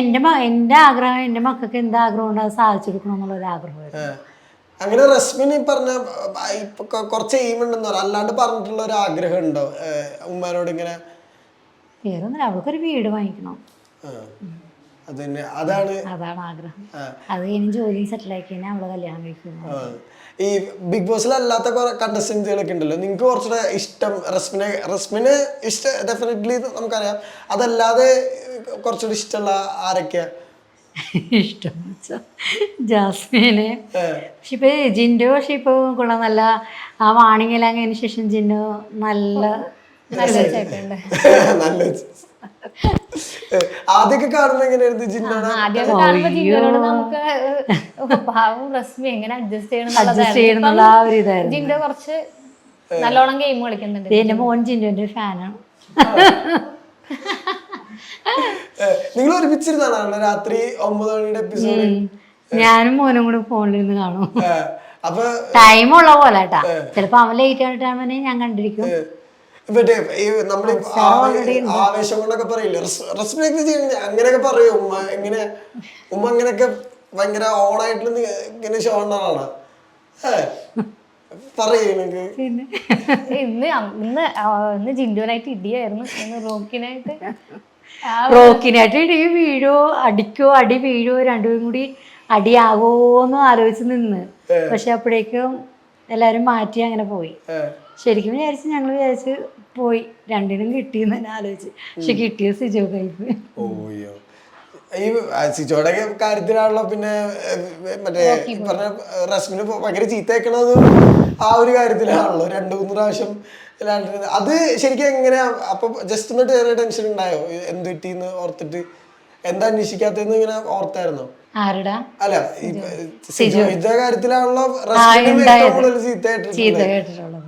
എൻ്റെ ആഗ്രഹം, എൻ്റെ മക്കൾക്ക് എന്താ ആഗ്രഹം ഉണ്ട് അത് സാധിച്ചു കൊടുക്കണം എന്നുള്ളൊരു ആഗ്രഹമായിരുന്നു. അങ്ങനെ റസ്മിൻ ഈ പറഞ്ഞ കുറച്ച് എയിം ഉണ്ടെന്ന് പറയാം, അല്ലാണ്ട് പറഞ്ഞിട്ടുള്ള ഒരു ആഗ്രഹം ഉണ്ടോ ഉമ്മാനോട് ഇങ്ങനെ? വേറൊന്നുമില്ല, അവൾക്കൊരു വീട് വാങ്ങിക്കണം, അതാണ് ആഗ്രഹം. അത് കഴിഞ്ഞ് ജോലി സെറ്റിലാക്കി കഴിഞ്ഞാൽ അവളെ കല്യാണം കഴിക്കുന്നു. ഈ ബിഗ് ബോസിൽ അല്ലാത്ത കണ്ടസ്റ്റൻസുകളൊക്കെ ഉണ്ടല്ലോ, നിങ്ങൾക്ക് കുറച്ചുകൂടെ ഇഷ്ടം റസ്മിന് ഇഷ്ടം ഡെഫിനറ്റ്ലി നമുക്കറിയാം, അതല്ലാതെ കുറച്ചുകൂടി ഇഷ്ടമുള്ള ആരൊക്കെയാ? ഇഷ്ടം ജാസ്മിന്. പക്ഷെ ഇപ്പൊ ജിൻഡോ ഇപ്പൊ കൊള്ളാം, നല്ല ആ വാണിങ്ങെല്ലാം കഴിഞ്ഞ ശേഷം ജിൻഡോ നല്ല ആദ്യമൊക്കെ കാണുമ്പോ എങ്ങനെയായിരുന്നു ജിന്നോടെ? ആദ്യമൊക്കെ കാണുമ്പോ ജിൻഡോനോട് നമുക്ക് പാവം റസ്മി എങ്ങനെ അഡ്ജസ്റ്റ് അഡ്ജസ്റ്റ് ചെയ്യണമെന്നുള്ള ആ ഒരു ഇതായിരുന്നു. ജിൻഡോ കുറച്ച് നല്ലോണം ഗെയിം കളിക്കുന്നുണ്ട്. എന്റെ മോൻ ജിൻഡോന്റെ ഫാനാണ്. നിങ്ങൾ ഒരുമിച്ചിരുന്നാണോ രാത്രി 9 മണിയുടെ എപ്പിസോഡ്? ഞാനും മോനും കൂടെ ഫോണിലിരുന്ന് കാണും. അപ്പൊ ടൈമുള്ള പോലെ കേട്ടാ. ചിലപ്പോ അവൻ ലേറ്റ് ആയിട്ടാണ് ഞാൻ കണ്ടിരിക്കും. മറ്റേ ഈ നമ്മള് ആവേശം കൊണ്ടൊക്കെ പറയില്ലേ റെസ്പെക്ട് ചെയ്യുന്ന അങ്ങനെയൊക്കെ പറയും ഉമ്മ. എങ്ങനെ ഉമ്മ അങ്ങനെയൊക്കെ ഭയങ്കര ഓണായിട്ട് ഇങ്ങനെ ഷോ ഉണ്ടാണ് പറയൂ നിനക്ക്? ഇന്ന് ജിൻഡോനായിട്ട് ഇടിയായിരുന്നു, ഇന്ന് റോക്കിനായിട്ട് ഇടി വീഴോ അടിക്കോ അടി വീഴോ രണ്ടുപേരും കൂടി അടിയാകോന്ന് ആലോചിച്ച് നിന്ന്. പക്ഷെ അപ്പോഴേക്കും എല്ലാരും മാറ്റി അങ്ങനെ പോയി. ശരിക്കും ഞങ്ങൾ വിചാരിച്ച് പോയി രണ്ടിനും കിട്ടിയെന്ന് തന്നെ ആലോചിച്ച്. പക്ഷെ കിട്ടിയത് സിജോ കൈപ്പ്. ഓയ്യോ, ഈ സിജോയുടെ കാര്യത്തിലാണല്ലോ പിന്നെ മറ്റേ പറഞ്ഞ റസ്മിന് ഭയങ്കര ചീത്തയക്കണത് ആ ഒരു കാര്യത്തിലാണല്ലോ. 2-3 പ്രാവശ്യം അത് ശരിക്കും എങ്ങനെയാ? അപ്പൊ ജസ്റ്റ് ഒന്ന് ചെറിയ ടെൻഷൻ ഉണ്ടായോ? എന്ത് പറ്റിന്ന് ഓർത്തിട്ട് എന്താ അന്വേഷിക്കാത്തെന്ന് ഇങ്ങനെ ഓർത്തായിരുന്നോ? ആരുടാ? അല്ല ഇതേ കാര്യത്തിലാണല്ലോ റസ്മിന് ഏറ്റവും കൂടുതൽ ചീത്തയായിട്ടുള്ളത്.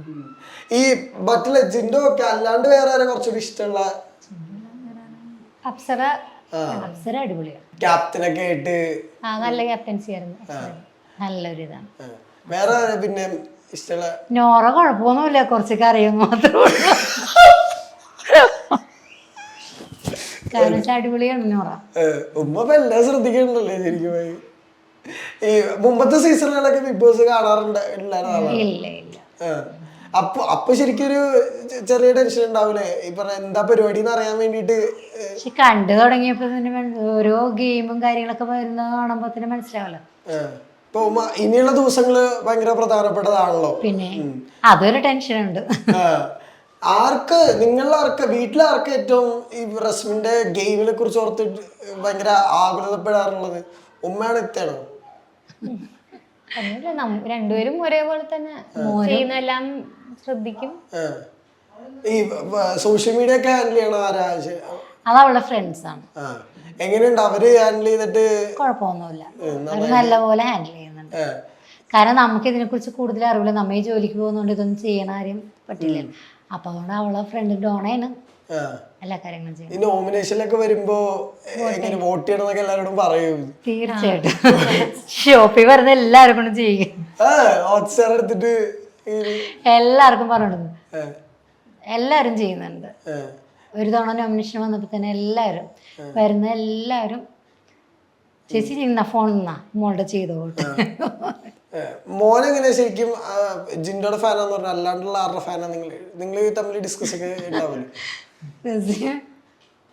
ഈ മറ്റുള്ള ജിൻഡോ ഒക്കെ അല്ലാണ്ട് വേറെ ആരെ കുറച്ചുകൂടി ഇഷ്ടമുള്ള? അപ്സര അടിപൊളിയാണ്. ക്യാപ്റ്റനൊക്കെ ആയിട്ട് നല്ല ക്യാപ്റ്റൻസി ആയിരുന്നു. നല്ലൊരു ഇതാണ്. വേറെ പിന്നെ ഇഷ്ടമുള്ള? നോറ കുഴപ്പമൊന്നുമില്ല, കുറച്ച് കറിയും മാത്രമേ അടിപൊളിയാണ് നോറ. ഉമ്മ ഇപ്പൊ എല്ലാം ശ്രദ്ധിക്കണ്ടല്ലേ ശരിക്കും? ഈ മുമ്പത്തെ സീസണുകളൊക്കെ ബിഗ് ബോസ് കാണാറുണ്ട്? അപ്പൊ ശരിക്കൊരു ചെറിയ ടെൻഷൻ ഉണ്ടാവൂലേ? ഈ പറഞ്ഞ എന്താ പരിപാടി എന്ന് അറിയാൻ വേണ്ടിട്ട്? കണ്ടു തുടങ്ങിയപ്പോ ഓരോ ഗെയിമും കാര്യങ്ങളൊക്കെ വരുന്നത് കാണുമ്പോ തന്നെ മനസ്സിലാവല്ലോ. ഇപ്പൊ ഇനിയുള്ള ദിവസങ്ങള് ഭയങ്കര പ്രധാനപ്പെട്ടതാണല്ലോ. പിന്നെ അതൊരു ടെൻഷൻ ഉണ്ട്. നിങ്ങളാർക്ക് വീട്ടിലാർക്ക് ഏറ്റവും ഈ റസ്മിന്റെ ഗെയിമിനെ കുറിച്ച് ഓർത്തിട്ട് ഭയങ്കര ആകുലതപ്പെടാറുള്ളത്? ഉമ്മയാണ് എത്താണോ? രണ്ടുപേരും ഒരേപോലെ തന്നെ ചെയ്യുന്നതെല്ലാം ശ്രദ്ധിക്കും. ഈ സോഷ്യൽ മീഡിയ ഒക്കെ ഹാൻഡിൽ ചെയ്യണ ആരാ? അത് അവളുടെ ഫ്രണ്ട്സ് ആണ്. എങ്ങനെയുണ്ട് അവര് ഹാൻഡിൽ ചെയ്തിട്ട്? കുഴപ്പമൊന്നുമില്ല, അവര് നല്ലപോലെ ഹാൻഡിൽ ചെയ്യുന്നുണ്ട്. കാരണം നമുക്ക് ഇതിനെ കുറിച്ച് കൂടുതൽ അറിവില്ല. നമ്മ ഈ ജോലിക്ക് പോകുന്നോണ്ട് ഇതൊന്നും ചെയ്യണ ആരും പറ്റില്ല. അപ്പൊ അതുകൊണ്ട് അവളെ ഫ്രണ്ട് ഡോണയാണ് എല്ലാ കാര്യങ്ങളും ചെയ്യുന്നത്. ഈ നോമിനേഷനിലൊക്കെ വരുമ്പോ എങ്ങനെ വോട്ട് ചെയ്യണമെന്നൊക്കെ എല്ലാവരോടും പറയും? തീർച്ചയായിട്ടും ഷോപ്പിൽ വരുന്ന എല്ലാവരും കൊണ്ടും ചെയ്യും. എടുത്തിട്ട് എല്ലാവർക്കും പറഞ്ഞിടുന്നു. എല്ലാവരും ചെയ്യുന്നുണ്ട്. ഒരു തവണ നോമിനേഷൻ വന്നപ്പോ തന്നെ എല്ലാവരും വരുന്ന എല്ലാവരും ചേച്ചി ചെയ്യുന്ന ഫോൺ മോളുടെ ചെയ്തോട്ട്. മോനെങ്ങനെ ശരിക്കും ജിൻഡോയുടെ ഫാനാന്ന് പറഞ്ഞാൽ അല്ലാണ്ടുള്ള ആരുടെ ഫാനാ? നിങ്ങൾ തമ്മിൽ ഡിസ്കസ് ഒക്കെ ഉണ്ടാവില്ലേ?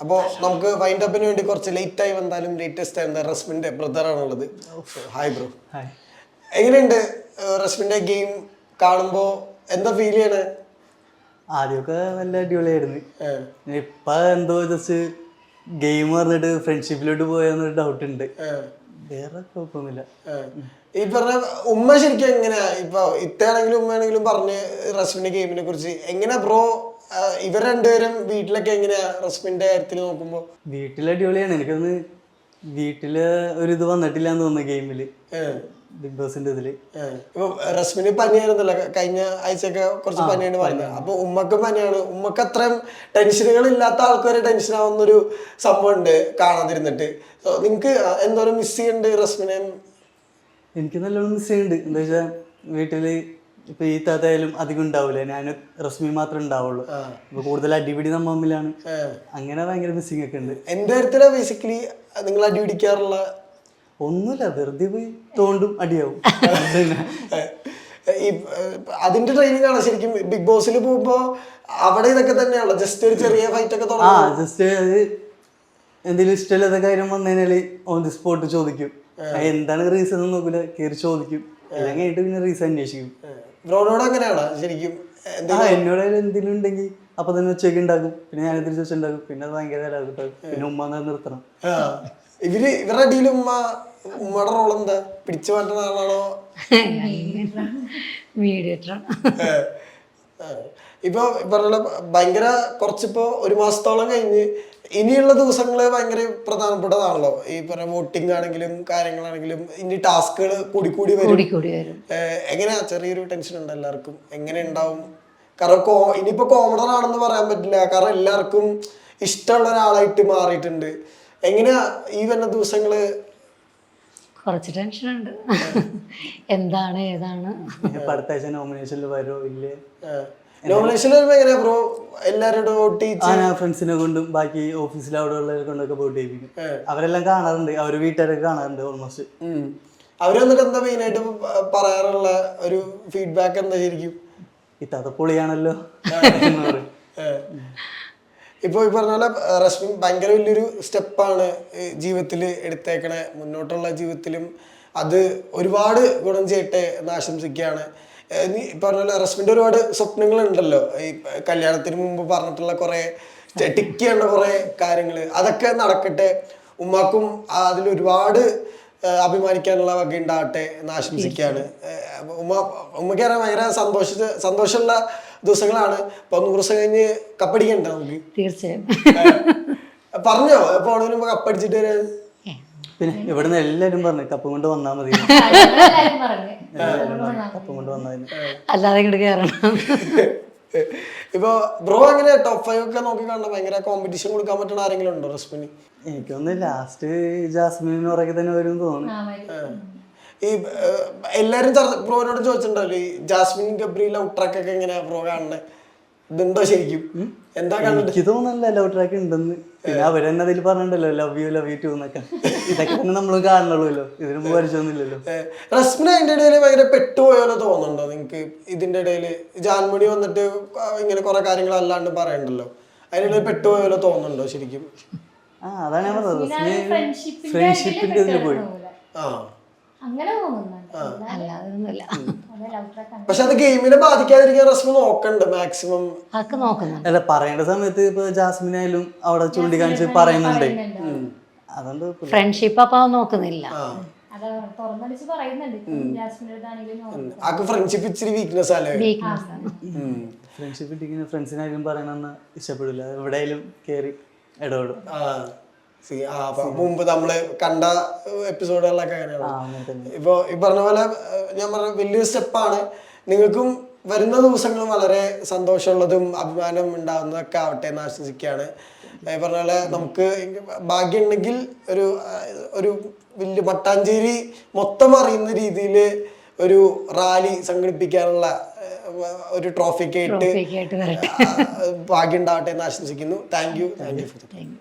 അപ്പോ നമുക്ക് വൈൻഡ് അപ്പിന് വേണ്ടി കുറച്ച് ലേറ്റ് ആയി വന്നാലും ലേറ്റസ്റ്റ് ആയിരുന്ന റസ്മിന്റെ ബ്രദർ ആണുള്ളത്. ഹായ് ബ്രോ, എങ്ങനെയുണ്ട് റസ്മിന്റെ ഗെയിം കാണുമ്പോ? എന്താ ഫീൽ ചെയ്യണേ? ആദ്യമൊക്കെ നല്ല അടിപൊളിയായിരുന്നു. ഇപ്പൊ എന്തോ ജസ്റ്റ് ഗെയിം പറഞ്ഞിട്ട് ഫ്രണ്ട്ഷിപ്പിലോട്ട് പോയെന്നൊരു ഡൗട്ട് ഉണ്ട്. വേറെ കുഴപ്പമൊന്നുമില്ല. ഈ പറഞ്ഞ ഉമ്മ ശരിക്കും എങ്ങനെയാ? ഇപ്പൊ ഇത്താണെങ്കിലും ഉമ്മയാണെങ്കിലും പറഞ്ഞ് റസ്മിന്റെ ഗെയിമിനെ കുറിച്ച് എങ്ങനെയാ ബ്രോ? ഇവർ രണ്ടുപേരും വീട്ടിലൊക്കെ എങ്ങനെയാ റസ്മിന്റെ കാര്യത്തിൽ നോക്കുമ്പോ? വീട്ടിൽ അടിപൊളിയാണ്. എനിക്കൊന്ന് വീട്ടില് ഒരു ഇത് വന്നിട്ടില്ല എന്ന് തോന്നുന്നു ഗെയിമില്, ബിഗ് ബോസിന്റെ ഇതില്. ഇപ്പൊ റസ്മിന് പനിയായിരുന്നല്ലോ കഴിഞ്ഞ ആഴ്ചയൊക്കെ, കുറച്ച് പനിയാണ് പറഞ്ഞത്. അപ്പൊ ഉമ്മക്കും പനിയാണ്. ഉമ്മക്ക് അത്രയും ടെൻഷനുകൾ ഇല്ലാത്ത ആൾക്കാരെ ടെൻഷൻ ആവുന്നൊരു സംഭവം ഉണ്ട് കാണാതിരുന്നിട്ട്. നിങ്ങക്ക് എന്തോരം മിസ് ചെയ്യുന്നുണ്ട് റസ്മിനെ? എനിക്ക് നല്ലോണം മിസ് ചെയ്യുന്നുണ്ട്. എന്താ വെച്ചാൽ വീട്ടില് ഇപ്പൊ ഈ താത്തായാലും അധികം ഉണ്ടാവൂല, ഞാൻ റസ്മി മാത്രമേ ഉണ്ടാവുള്ളൂ. അപ്പൊ കൂടുതൽ അടിപിടി നമ്മ തമ്മിലാണ്. അങ്ങനെ ഭയങ്കര മിസ്സിങ് ഒക്കെ ഉണ്ട്. എന്റെ കാര്യത്തിലാ ബേസിക്കലി നിങ്ങൾ അടി പിടിക്കാറുള്ള? ഒന്നുമില്ല, വെറുതെ പോയി തോണ്ടും അടിയാവും. ഈ അതിന്റെ ട്രെയിനിങ് ആണ് ശരിക്കും. ബിഗ് ബോസിൽ പോകുമ്പോ അവിടെ ഇതൊക്കെ തന്നെയാണല്ലോ, ജസ്റ്റ് ഒരു ചെറിയ ഫൈറ്റ് ഒക്കെ തുടങ്ങും. ജസ്റ്റ് അത് എന്തെങ്കിലും ഇഷ്ടമില്ലാത്ത കാര്യം വന്നു കഴിഞ്ഞാല് ഓൺ ദി സ്പോട്ട് ചോദിക്കും. എന്താണ് റീസൺ എന്ന് നോക്കില്ല, കയറി ചോദിക്കും. എല്ലാം കഴിഞ്ഞിട്ട് പിന്നെ റീസൺ അന്വേഷിക്കും. ബ്രോനോട് അങ്ങനെയാണോ ശരിക്കും? എന്നോട് എന്തെങ്കിലും ഉണ്ടെങ്കിൽ അപ്പൊ തന്നെ ഉച്ചയ്ക്ക് ഉണ്ടാക്കും. പിന്നെ ഞാൻ തിരിച്ച് വെച്ചുണ്ടാക്കും. പിന്നെ അത് ഭയങ്കര കിട്ടും. പിന്നെ ഉമ്മ നിർത്തണം. ഇവരുടെ അടിയിൽ ഉമ്മയുടെ റോൾ എന്താ? പിടിച്ചു മാറ്റുന്ന ആളാണോ? മീഡിയേറ്റർ. ഇപ്പൊ പറഞ്ഞ ഭയങ്കര കുറച്ചിപ്പോ ഒരു മാസത്തോളം കഴിഞ്ഞ് ഇനിയുള്ള ദിവസങ്ങള് ഭയങ്കര പ്രധാനപ്പെട്ടതാണല്ലോ. ഈ പറഞ്ഞ വോട്ടിംഗ് ആണെങ്കിലും കാര്യങ്ങളാണെങ്കിലും ഇനി ടാസ്കുകൾ കൂടി വരും. എങ്ങനെയാ, ചെറിയൊരു ടെൻഷൻ ഉണ്ട് എല്ലാവർക്കും, എങ്ങനെ ഉണ്ടാവും? കാരണം ഇനിയിപ്പോ കോമഡർ ആണെന്ന് പറയാൻ പറ്റില്ല, കാരണം എല്ലാവർക്കും ഇഷ്ടമുള്ള ഒരാളായിട്ട് മാറിയിട്ടുണ്ട്. എങ്ങനെയാ ഈ വരുന്ന ദിവസങ്ങള്? കുറച്ച് ടെൻഷനുണ്ട്, എന്താണ് ഏതാണ്. അടുത്ത ആഴ്ച നോമിനേഷനിൽ വരുമോ ഇല്ലേ? നോമിനേഷൻ എങ്ങനെയാ ബ്രോ? എല്ലാവരോടും വോട്ട് ചെയ്യിച്ച് ഞാൻ ഫ്രണ്ട്സിനെ കൊണ്ടും ബാക്കി ഓഫീസിൽ അവിടെ ഉള്ളവരെ കൊണ്ടൊക്കെ വോട്ട് ചെയ്യിപ്പിക്കും. അവരെല്ലാം കാണാറുണ്ട്, അവര് വീട്ടുകാരൊക്കെ കാണാറുണ്ട് ഓൾമോസ്റ്റ്. അവര് വന്നിട്ട് എന്താ മെയിൻ ആയിട്ട് പറയാറുള്ള ഒരു ഫീഡ്ബാക്ക് എന്താ ശരിക്കും? ഇത്താത്ത പൊളിയാണല്ലോ എന്ന് പറയും. ഇപ്പൊ ഈ പറഞ്ഞ പോലെ റസ്മി ഭയങ്കര വലിയൊരു സ്റ്റെപ്പാണ് ജീവിതത്തിൽ എടുത്തേക്കണേ. മുന്നോട്ടുള്ള ജീവിതത്തിലും അത് ഒരുപാട് ഗുണം ചെയ്യട്ടെ എന്ന് ആശംസിക്കുകയാണ്. നീ പറഞ്ഞ പോലെ റസ്മിന്റെ ഒരുപാട് സ്വപ്നങ്ങളുണ്ടല്ലോ, ഈ കല്യാണത്തിന് മുമ്പ് പറഞ്ഞിട്ടുള്ള കുറെ ടിക്ക് ചെയ്യേണ്ട കുറെ കാര്യങ്ങള്, അതൊക്കെ നടക്കട്ടെ. ഉമ്മാക്കും അതിലൊരുപാട് അഭിമാനിക്കാനുള്ള വക ഉണ്ടാവട്ടെ എന്ന് ആശംസിക്കുകയാണ്. ഉമ്മയ്ക്ക് അറിയാൻ ഭയങ്കര സന്തോഷമുള്ള ദിവസങ്ങളാണ്. ഇപ്പൊ 100 ദിവസം കഴിഞ്ഞ് കപ്പടിക്കണ്ട നമുക്ക്? തീർച്ചയായും. പറഞ്ഞോ പോണതിന് മുമ്പ് കപ്പടിച്ചിട്ട് വരാൻ? പിന്നെ ഇവിടുന്ന് എല്ലാരും പറഞ്ഞു കപ്പ് കൊണ്ട് വന്നാ മതി, കപ്പ് കൊണ്ട് വന്നതിന്. അല്ലാതെ ഇങ്ങോട്ട് കയറണം. ഇപ്പൊ ബ്രോ എങ്ങനെ ടോപ്പ് 5 ഒക്കെ നോക്കി കാണണം? ഭയങ്കര കോമ്പറ്റീഷൻ കൊടുക്കാൻ പറ്റുന്ന ആരെങ്കിലും ഉണ്ടോ റസ്മിന്? എനിക്കൊന്നും ലാസ്റ്റ് ജാസ്മിൻ ഉറക്കെ തന്നെ വരും തോന്നുന്നു. ഈ എല്ലാരും ബ്രോനോട് ചോദിച്ചിട്ടുണ്ടല്ലോ, ഈ ജാസ്മിൻ ഗബ്രിയിൽ ഔട്ട് ട്രാക്ക് ഒക്കെ എങ്ങനെയാ ബ്രോ കാണണേ? ഇതുണ്ടോ ശരിക്കും? എന്താ കണ്ടിട്ട്? എനിക്ക് തോന്നുന്നില്ല ലവ് ട്രാക്ക് ഉണ്ടെന്ന്. പിന്നെ അവരെന്നെ അതിൽ പറഞ്ഞിട്ടുണ്ടല്ലോ ലവ് യു ടു എന്നൊക്കെ. ഇതൊക്കെ തന്നെ നമ്മൾ കാണുന്നുള്ളൂല്ലോ, ഇതിന് മുമ്പ് വരച്ചൊന്നുമില്ലല്ലോ. റസ്മിന് അതിന്റെ ഇടയിൽ ഭയങ്കര പെട്ടുപോയോലോ തോന്നുന്നുണ്ടോ നിങ്ങക്ക്? ഇതിന്റെ ഇടയിൽ ജാൻമണി വന്നിട്ട് ഇങ്ങനെ കുറെ കാര്യങ്ങൾ അല്ലാണ്ട് പറയണ്ടല്ലോ, അതിനിടയിൽ പെട്ടുപോയോലോ തോന്നുന്നുണ്ടോ ശരിക്കും? അതാണ് ഞാൻ പറഞ്ഞത്, ഫ്രണ്ട്ഷിപ്പിന്റെ ഇതിൽ പോയി. അങ്ങനെ തോന്നുന്നുണ്ട്. അല്ലാതൊന്നുമില്ല. പക്ഷെ അത് ഗെയിമിനെ ബാധിക്കാതിരിക്കാൻ റസ്മി നോക്കണ്ട് മാക്സിമം. അതൊക്കെ നോക്കുന്നുണ്ട്. അല്ല, പറയേണ്ട സമയത്ത് ഇപ്പൊ ജാസ്മിനായാലും അവിടെ ചൂണ്ടിക്കാണിച്ച് പറയുന്നുണ്ട്. അതുകൊണ്ട് ഫ്രണ്ട്ഷിപ്പ് അപ്പൊ നോക്കുന്നില്ല. ഫ്രണ്ട്ഷിപ്പ് ഇച്ചിരി വീക്ക്നെസ് അല്ലേ? ഫ്രണ്ട്ഷിപ്പ് ഇട്ടിങ്ങനെ ഫ്രണ്ട്സിനായാലും പറയണമെന്ന് ഇഷ്ടപ്പെടില്ല, എവിടെയായാലും കേറി ഇടപെടും. മുമ്പ് നമ്മള് കണ്ട എപ്പിസോഡുകളിലൊക്കെ അങ്ങനെയാണ്. ഇപ്പൊ ഈ പറഞ്ഞ പോലെ ഞാൻ പറഞ്ഞ വലിയൊരു സ്റ്റെപ്പാണ്. നിങ്ങൾക്കും വരുന്ന ദിവസങ്ങൾ വളരെ സന്തോഷമുള്ളതും അഭിമാനം ഉണ്ടാകുന്നതൊക്കെ ആവട്ടെ എന്ന് ആശംസിക്കുകയാണ്. പറഞ്ഞ പോലെ നമുക്ക് ഭാഗ്യം ഉണ്ടെങ്കിൽ ഒരു വലിയ മട്ടാഞ്ചേരി മൊത്തം അറിയുന്ന രീതിയിൽ ഒരു റാലി സംഘടിപ്പിക്കാനുള്ള ഒരു ട്രോഫിയൊക്കെ ആയിട്ട് ഭാഗ്യം ഉണ്ടാവട്ടെ എന്ന് ആശംസിക്കുന്നു. Thank you for the time.